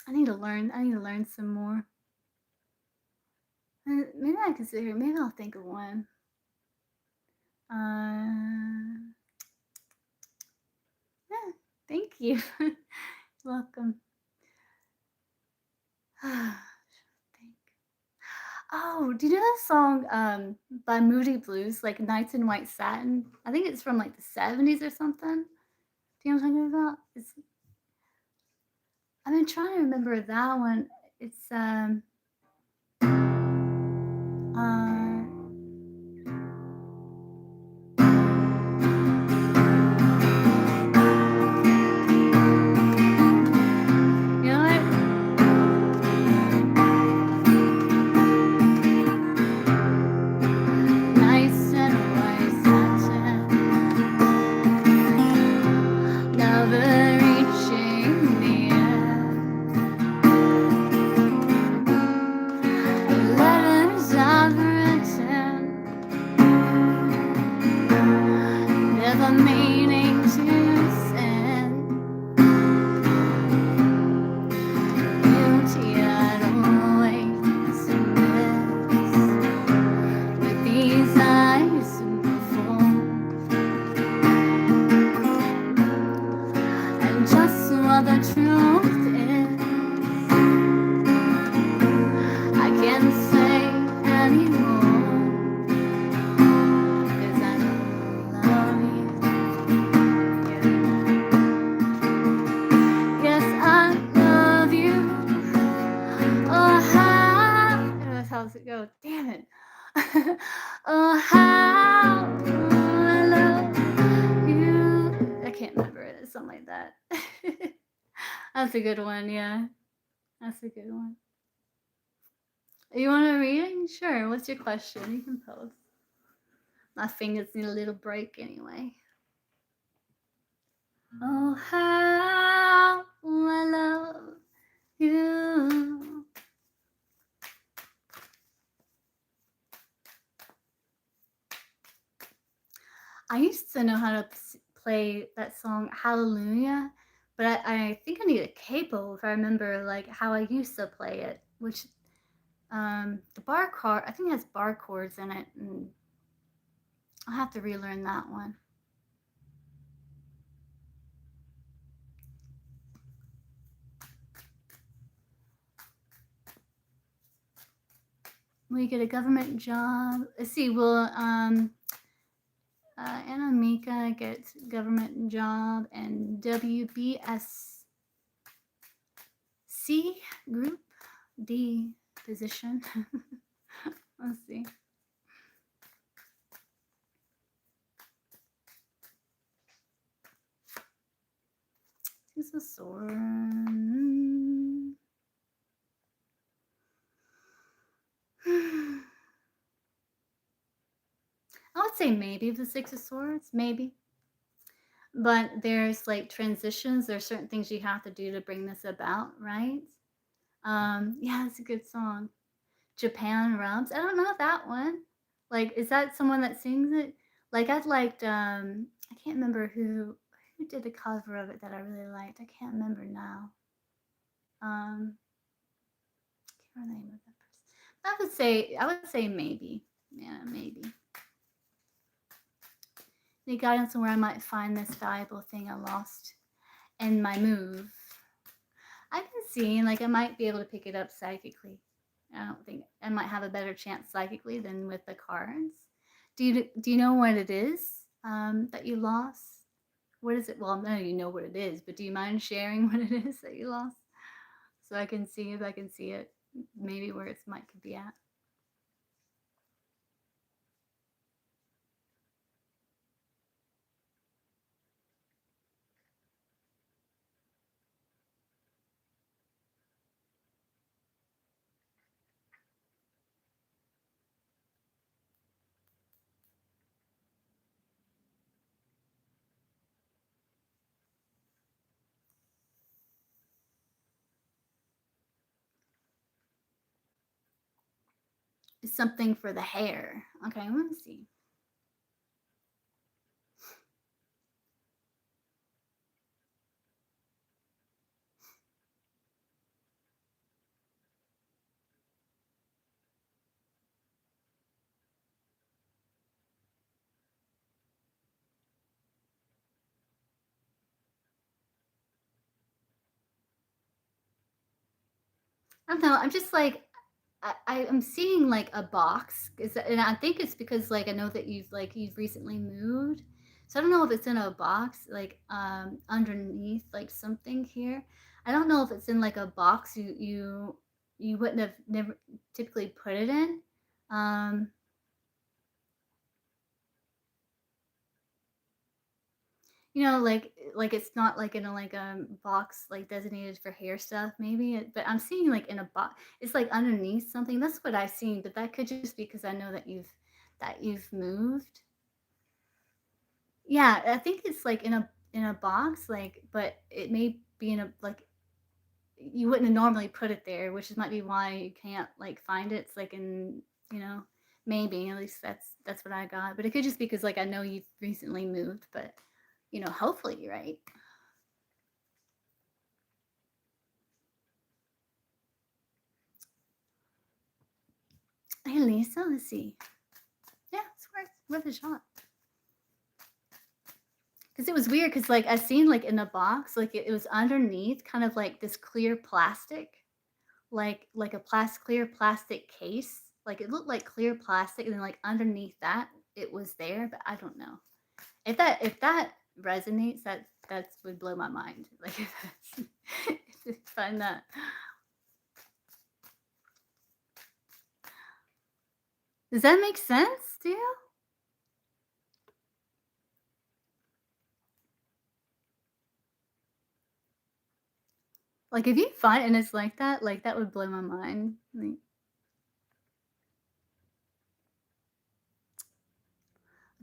I need to learn some more. Maybe I can sit here. Maybe I'll think of one. Yeah, thank you. Welcome. Think. Oh, do you know that song by Moody Blues, like Nights in White Satin? I think it's from like the 70s or something. Do you know what I'm talking about? I've been trying to remember that one. It's you know what? Nights in white satin, never reaching the end. Letters I've written, never meaning to send. Guilty I'd always miss with these eyes before, and just what the truth is, I can't say anymore, 'cause I don't love you. Yes, I love you. Oh, how? That's how does it go? Damn it. Oh, how I love you. I can't remember it. It's something like that. That's a good one, yeah. That's a good one. You want to read it? Sure. What's your question? You can pose. My fingers need a little break anyway. Oh, how I love you. I used to know how to play that song Hallelujah, but I think I need a capo if I remember like how I used to play it, which the bar chord, I think it has bar chords in it, and I'll have to relearn that one. We get a government job. Let's see, will Anna Mika gets government job and WBSC group D position. Let's see. Here's a sword. I would say maybe the Six of Swords, maybe. But there's like transitions. There's certain things you have to do to bring this about, right? Yeah, it's a good song. Japan Rubs. I don't know that one. Like, is that someone that sings it? Like, I'd liked. I can't remember who did the cover of it that I really liked. I can't remember now. Can't remember the name of that person. I would say maybe. Yeah, maybe. Any guidance on where I might find this valuable thing I lost in my move? I've been seeing like I might be able to pick it up psychically. I don't think I might have a better chance psychically than with the cards. Do you know what it is that you lost? What is it? Well, I know you know what it is, but do you mind sharing what it is that you lost so I can see if I can see it, maybe where it might could be at. It's something for the hair. Okay, let me see. I don't know. I'm just like I'm seeing like a box, and I think it's because like I know that you've recently moved, so I don't know if it's in a box like underneath like something here. I don't know if it's in like a box you wouldn't have never typically put it in. Um, like it's not like in a like a box like designated for hair stuff maybe, but I'm seeing like in a box. It's like underneath something. That's what I've seen, but that could just be because I know that you've moved. Yeah, I think it's like in a box, like, but it may be in a like you wouldn't normally put it there, which might be why you can't like find it. It's like in you know maybe at least that's what I got, but it could just be because like I know you've recently moved, but hopefully you're right. Hey Lisa, let's see. Yeah, it's worth a shot. Because it was weird, because like I seen like in a box, like it was underneath, kind of like this clear plastic, like a clear plastic case. Like it looked like clear plastic, and then like underneath that, it was there. But I don't know if that resonates. That would blow my mind. Like if find that. Does that make sense to you? Like if you find and it's like that would blow my mind. Like,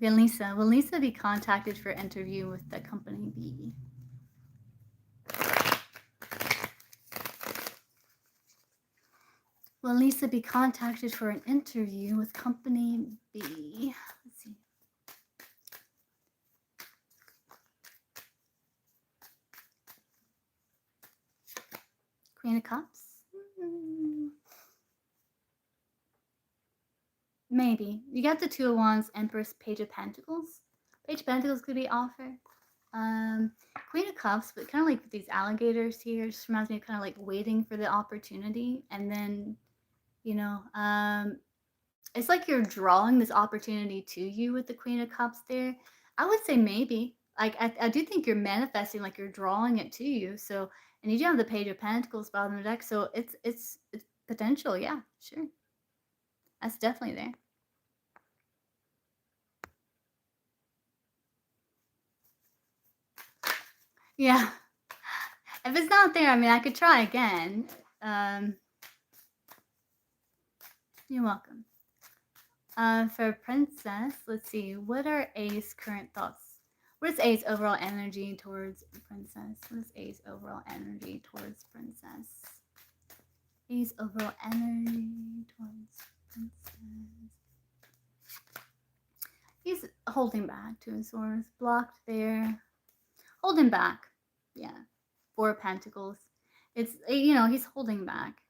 okay, Lisa. Will Lisa be contacted for interview with the company B? Will Lisa be contacted for an interview with company B? Let's see. Queen of Cups? Maybe. You got the Two of Wands, Empress, Page of Pentacles. Page of Pentacles could be offered. Um, Queen of Cups, but kind of like these alligators here, just reminds me of kind of like waiting for the opportunity, and then, you know, it's like you're drawing this opportunity to you with the Queen of Cups there. I would say maybe. Like I do think you're manifesting, like you're drawing it to you. So, and you do have the Page of Pentacles bottom of the deck, so it's potential. Yeah, sure, that's definitely there. Yeah, if it's not there, I mean, I could try again. Um, you're welcome. For Princess, let's see. What are A's current thoughts? What is A's overall energy towards Princess? What is A's overall energy towards Princess? A's overall energy towards Princess. He's holding back to his swords. Blocked there. Holding back. Yeah. Four of Pentacles. It's, he's holding back.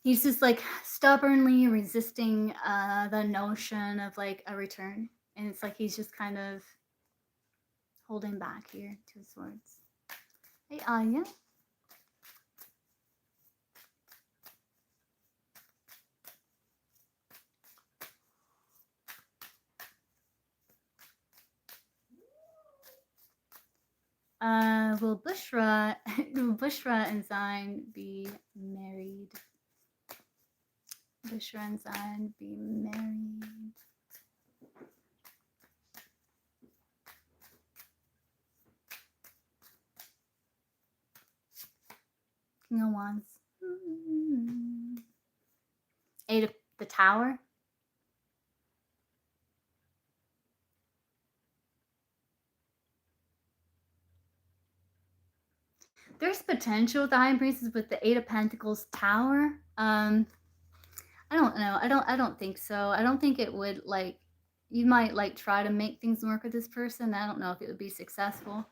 He's just like stubbornly resisting the notion of like a return, and it's like he's just kind of holding back here. Two of Swords. Hey, Aya. Will Bushra and Zion be married? Bushra and Zion be married. King of Wands. Eight of the Tower. There's potential with the High Priestess with the Eight of Pentacles Tower. I don't know. I don't think so. I don't think it would, like, you might like try to make things work with this person. I don't know if it would be successful.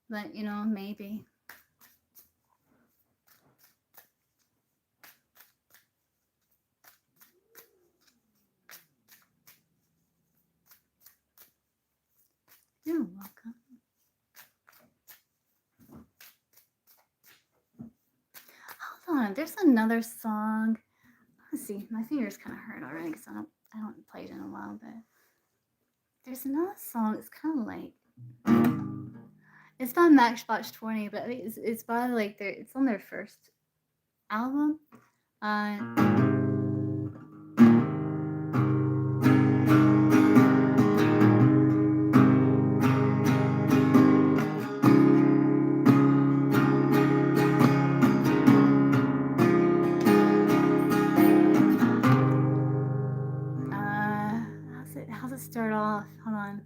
But, you know, maybe. You're welcome. Hold on. There's another song. Let's see. My fingers kind of hurt already because I don't play it in a while, but there's another song. It's kind of like, it's by Matchbox 20, but I think it's by like it's on their first album. How's it start off? Hold on.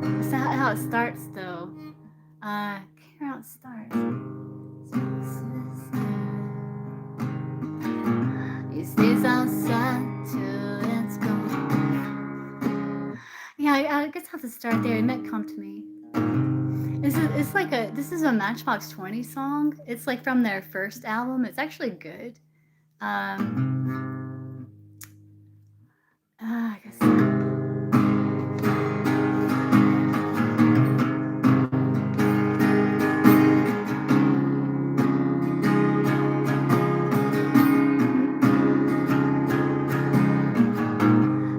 That's how it starts, though. I can't remember how it starts. He stays outside till it's gone. Yeah, I guess I'll have to start there. It might come to me. This is a Matchbox 20 song. It's like from their first album. It's actually good. I guess.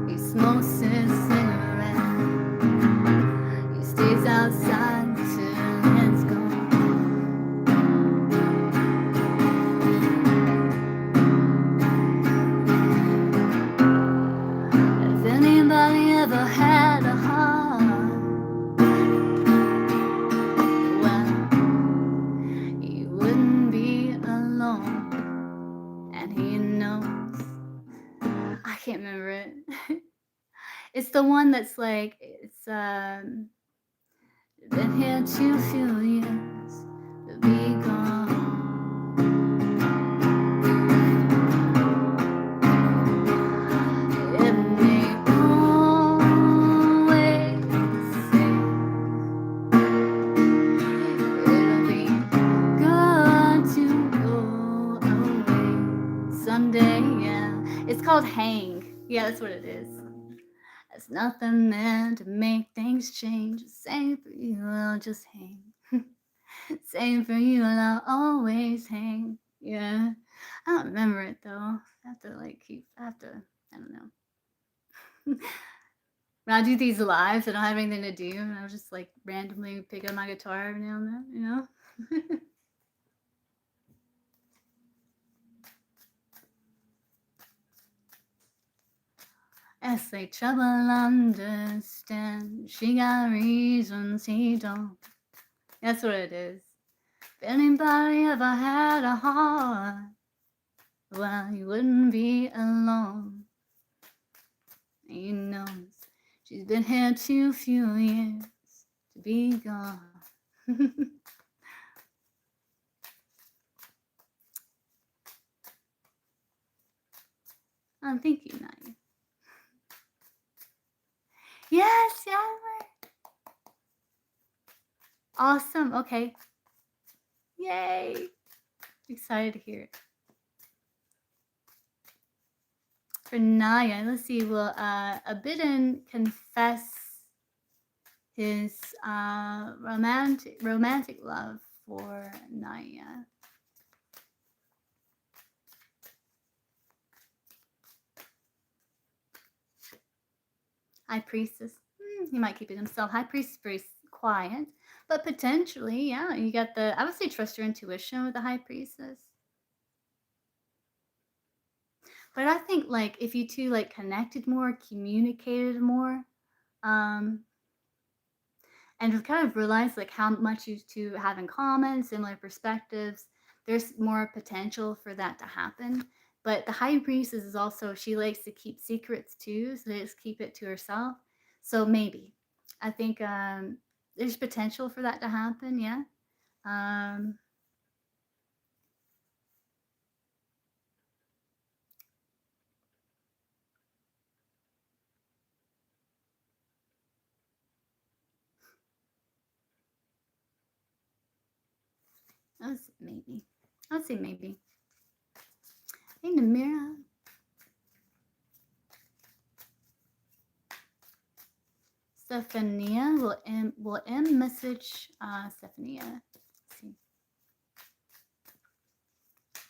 He smokes his cigarette. He stays outside till it's gone. Has anybody ever had a heart? Well, he wouldn't be alone, and he knows. I can't remember it. It's the one that's like, it's been here 2 few years to be gone. It may always say it'll be good to go away someday, yeah. It's called Hang. Yeah, that's what it is. There's nothing there to make things change. Same for you, I'll just hang. Same for you, I'll always hang. Yeah. I don't remember it though. I have to I don't know. When I do these lives, I don't have anything to do, and I'll just like randomly pick up my guitar every now and then, you know? As they trouble understand, she got reasons he don't. That's what it is. If anybody ever had a heart, well, he wouldn't be alone. He knows she's been here 2 few years to be gone. Thank you, Naya. Yes, yeah. Awesome. Okay. Yay. Excited to hear it. For Naya, let's see. Will Abidin confess his romantic love for Naya? High Priestess. He might keep it himself. High Priestess is very quiet, but potentially, yeah. You got the. I would say trust your intuition with the High Priestess. But I think like if you two like connected more, communicated more, um, and just kind of realized like how much you two have in common, similar perspectives, there's more potential for that to happen. But the high priestess is also she likes to keep secrets too, so they just keep it to herself. So maybe I think there's potential for that to happen. Yeah. Um, Let's maybe. I'll say maybe. Hey, Namira. Stephania will message Stephania. Let's see.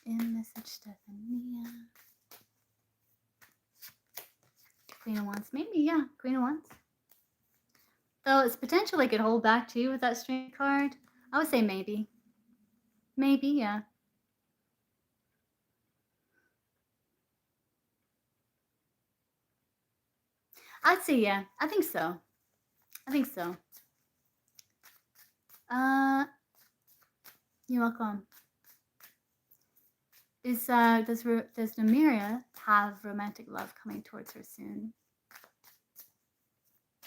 Message Stephania. Queen of Wands. Maybe, yeah. Queen of Wands. Though it's potential they could hold back too with that strength card. I would say maybe. Maybe, yeah. I'd say yeah. I think so. I think so. You're welcome. Does Namira have romantic love coming towards her soon?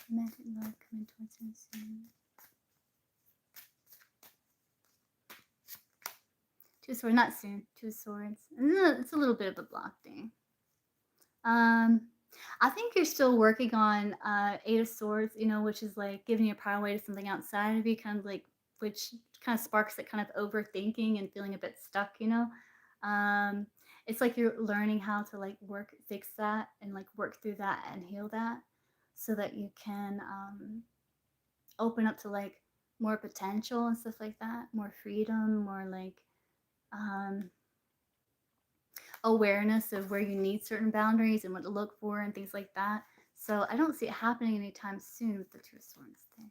Romantic love coming towards her soon. Two of Swords, not soon. Two of Swords. It's a little bit of a block thing. I think you're still working on Eight of Swords, you know, which is like giving your power away to something outside of you, kind of like, which kind of sparks that kind of overthinking and feeling a bit stuck, you know. Um, it's like you're learning how to like fix that, and like work through that and heal that, so that you can open up to like more potential and stuff like that, more freedom, more like um, awareness of where you need certain boundaries and what to look for and things like that. So I don't see it happening anytime soon with the Two of Swords thing.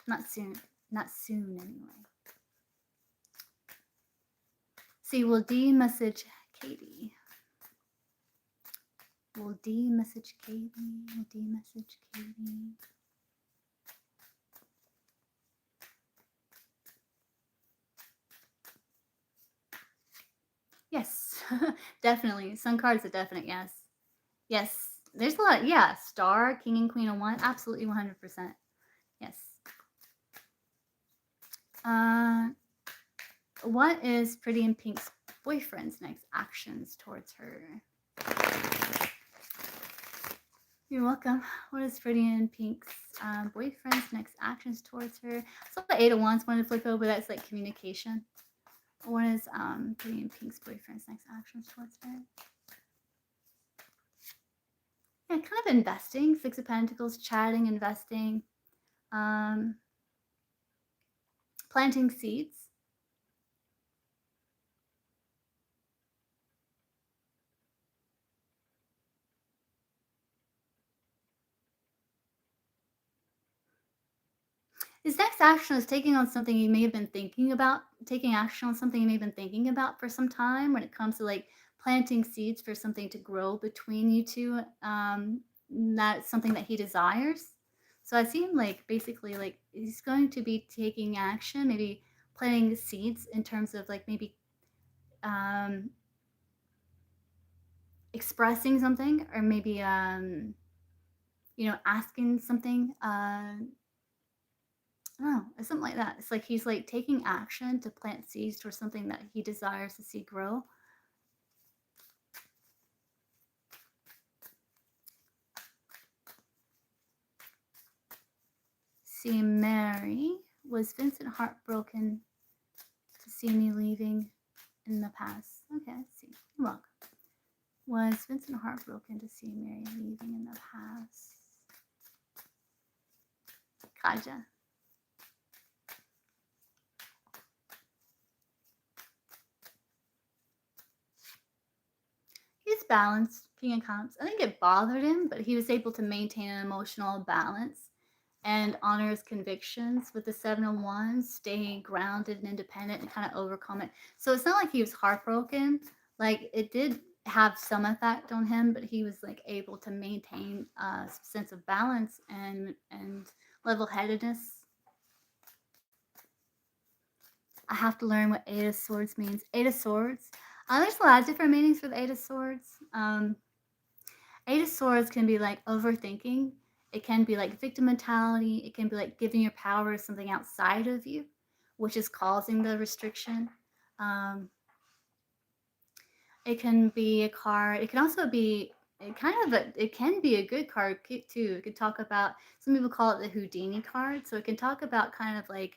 Not soon. Not soon anyway. See, we'll message Katie. We'll message Katie. We'll message Katie. Yes, definitely. Sun card's a definite yes. Yes, there's a lot. Yeah, Star, King and Queen of One, absolutely 100%. Yes. What is Pretty in Pink's boyfriend's next actions towards her? You're welcome. What is Pretty in Pink's boyfriend's next actions towards her? So the Eight of Wands wanted to flip over. That's like communication. What is Pretty in Pink's boyfriend's next actions towards her? Yeah, kind of investing. Six of Pentacles, chatting, investing, planting seeds. His next action is taking on something you may have been thinking about, taking action on something you may have been thinking about for some time when it comes to like planting seeds for something to grow between you two. That's something that he desires. So I see him like basically like he's going to be taking action, maybe planting seeds in terms of like maybe expressing something, or maybe asking something. I don't know, it's something like that. It's like he's like taking action to plant seeds for something that he desires to see grow. see, Mary. Was Vincent heartbroken to see me leaving in the past? Okay, let's see. You're welcome. Was Vincent heartbroken to see Mary leaving in the past? Kaja. He's balanced, King of Cups. I think it bothered him, but he was able to maintain an emotional balance and honor his convictions with the Seven of Wands, stay grounded and independent and kind of overcome it. So it's not like he was heartbroken. Like it did have some effect on him, but he was like able to maintain a sense of balance and level-headedness. I have to learn what Eight of Swords means. Eight of Swords. There's a lot of different meanings for the Eight of Swords. Eight of Swords can be like overthinking. It can be like victim mentality. It can be like giving your power to something outside of you, which is causing the restriction. It can be a card. It can also be it can be a good card too. It could talk about, some people call it the Houdini card. So it can talk about kind of like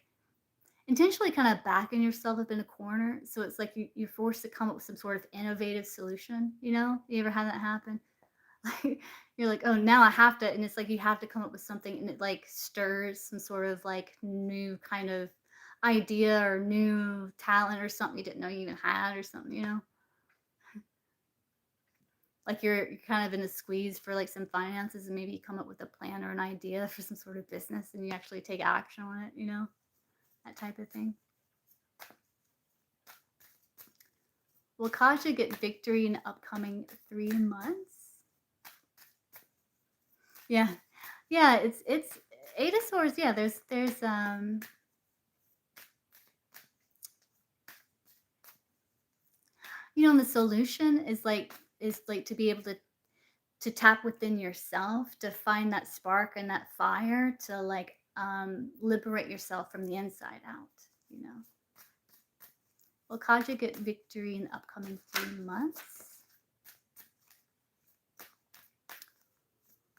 intentionally kind of backing yourself up in a corner. So it's like you're forced to come up with some sort of innovative solution. You ever had that happen? Like you're like, oh, now I have to, and it's like you have to come up with something, and it like stirs some sort of like new kind of idea or new talent or something you didn't know you even had or something. Like you're kind of in a squeeze for like some finances, and maybe you come up with a plan or an idea for some sort of business, and you actually take action on it. That type of thing. Will Kasha get victory in the upcoming 3 months? Yeah. Yeah, it's Eight of Swords. Yeah, there's the solution is like to be able to tap within yourself, to find that spark and that fire to like liberate yourself from the inside out. Will Kaja get victory in the upcoming 3 months?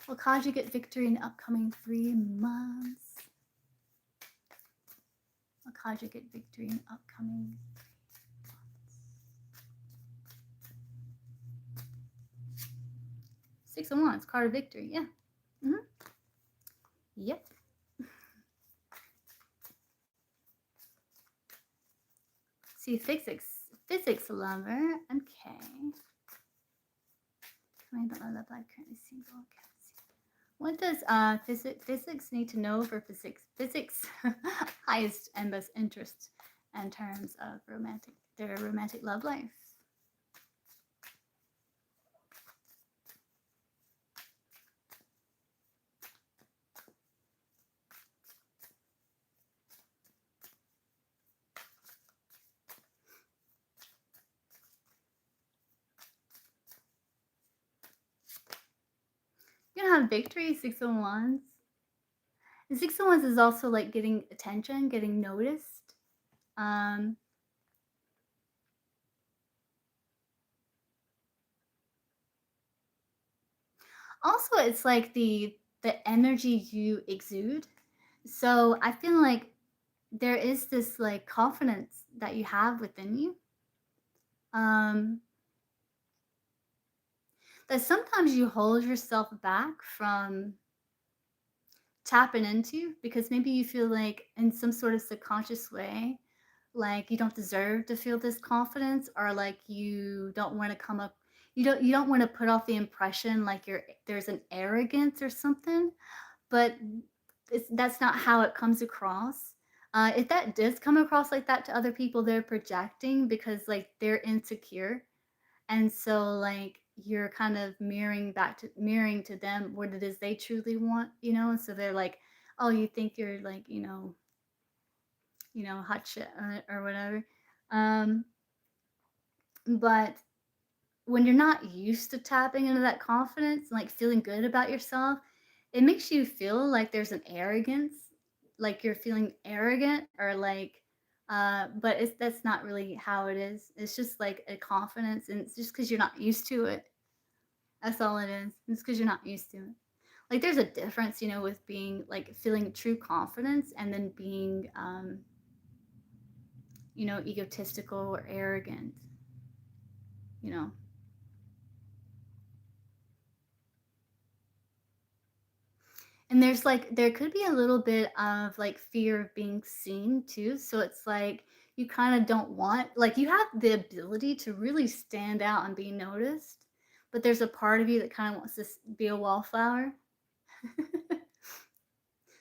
Will Kaja get victory in the upcoming 3 months? Will Kaja get victory in the upcoming 3 months? 6 of Wands, card of victory. Yeah. Yep. See, physics lover. Okay. Tell me about my love life, currently single. Okay. What does physics need to know for physics highest and best interest in terms of their romantic love life? You're gonna have victory, 6 of Wands. And 6 of Wands is also like getting attention, getting noticed. Also, it's like the energy you exude. So I feel like there is this like confidence that you have within you. That sometimes you hold yourself back from tapping into, because maybe you feel like in some sort of subconscious way, like you don't deserve to feel this confidence, or like you don't want to come up, you don't want to put off the impression like there's an arrogance or something, but that's not how it comes across. If that does come across like that to other people, they're projecting because like they're insecure. And so like you're kind of mirroring to them what it is they truly want. And so they're like, oh, you think you're like, hot shit or whatever. Um, but when you're not used to tapping into that confidence and like feeling good about yourself, it makes you feel like there's an arrogance, like you're feeling arrogant, or like but that's not really how it is. It's just like a confidence, and it's just because you're not used to it. That's all it is. It's because you're not used to it. like there's a difference, with being like feeling true confidence and then being egotistical or arrogant, you know. And there could be a little bit of like fear of being seen too. So it's like you kind of don't want, like, you have the ability to really stand out and be noticed, but there's a part of you that kind of wants to be a wallflower.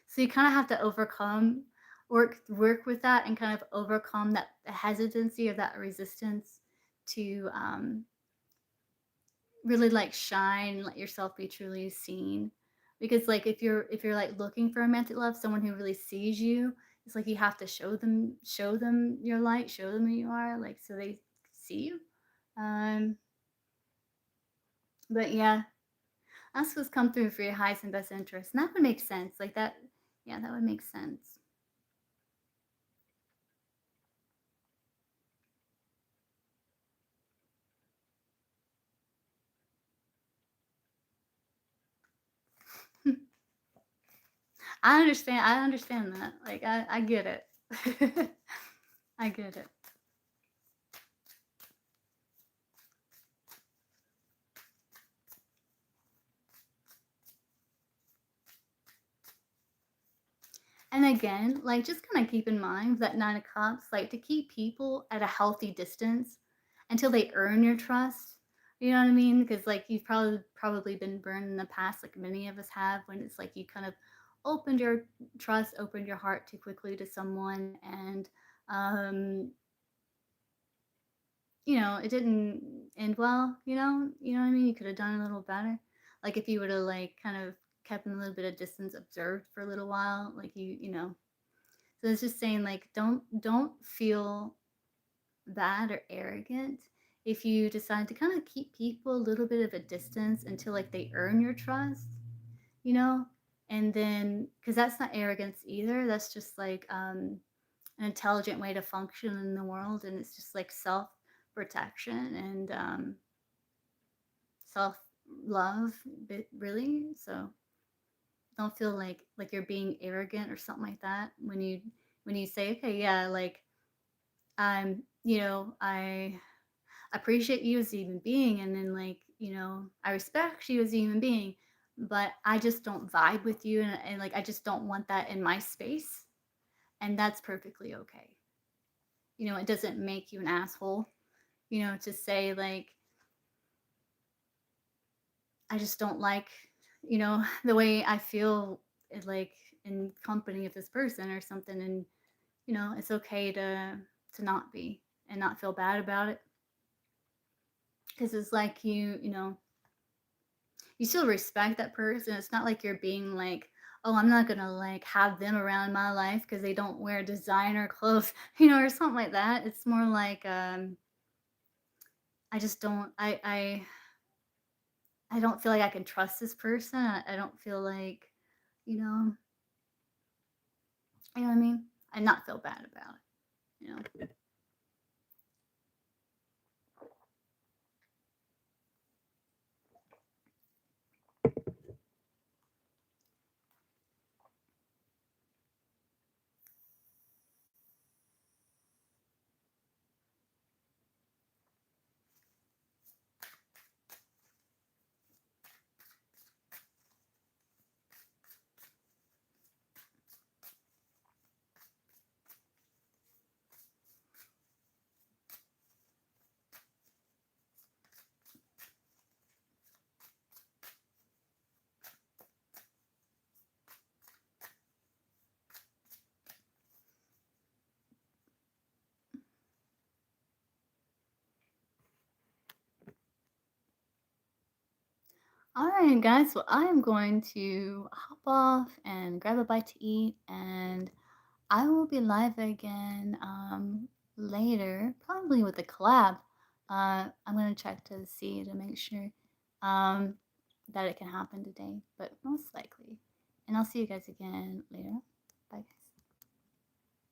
So you kind of have to work with that and kind of overcome that hesitancy or that resistance to really like shine, let yourself be truly seen. Because like if you're like looking for romantic love, someone who really sees you, it's like you have to show them your light, show them who you are, like so they see you. Um, but yeah, that's what's come through for your highest and best interest. And that would make sense. Like that, yeah, that would make sense. I understand that. Like I get it. I get it. And again, like just kind of keep in mind that Nine of Cups, like to keep people at a healthy distance until they earn your trust. You know what I mean? Because like you've probably been burned in the past, like many of us have, when it's like you kind of opened your opened your heart too quickly to someone, and um, it didn't end well. You know what I mean? You could have done a little better. Like if you would have like kind of kept in a little bit of distance, observed for a little while, like you. So it's just saying like don't feel bad or arrogant if you decide to kind of keep people a little bit of a distance until like they earn your trust, you know? And then cuz that's not arrogance either. That's just like an intelligent way to function in the world, and it's just like self protection and self love really. So don't feel like you're being arrogant or something like that when you say, okay, yeah, like I appreciate you as a human being, and then like, I respect you as a human being, but I just don't vibe with you, and like I just don't want that in my space, and that's perfectly okay. It doesn't make you an asshole, to say like I just don't like, the way I feel like in company of this person or something, and it's okay to not be and not feel bad about it, because it's like you still respect that person. It's not like you're being like, oh, I'm not gonna like have them around my life because they don't wear designer clothes, or something like that. It's more like I just don't I don't feel like I can trust this person. I don't feel like, you know you know what I mean? I not feel bad about it. All right, guys. Well, I am going to hop off and grab a bite to eat, and I will be live again later, probably with a collab. I'm gonna check to see to make sure um, that it can happen today, but most likely. And I'll see you guys again later. Bye.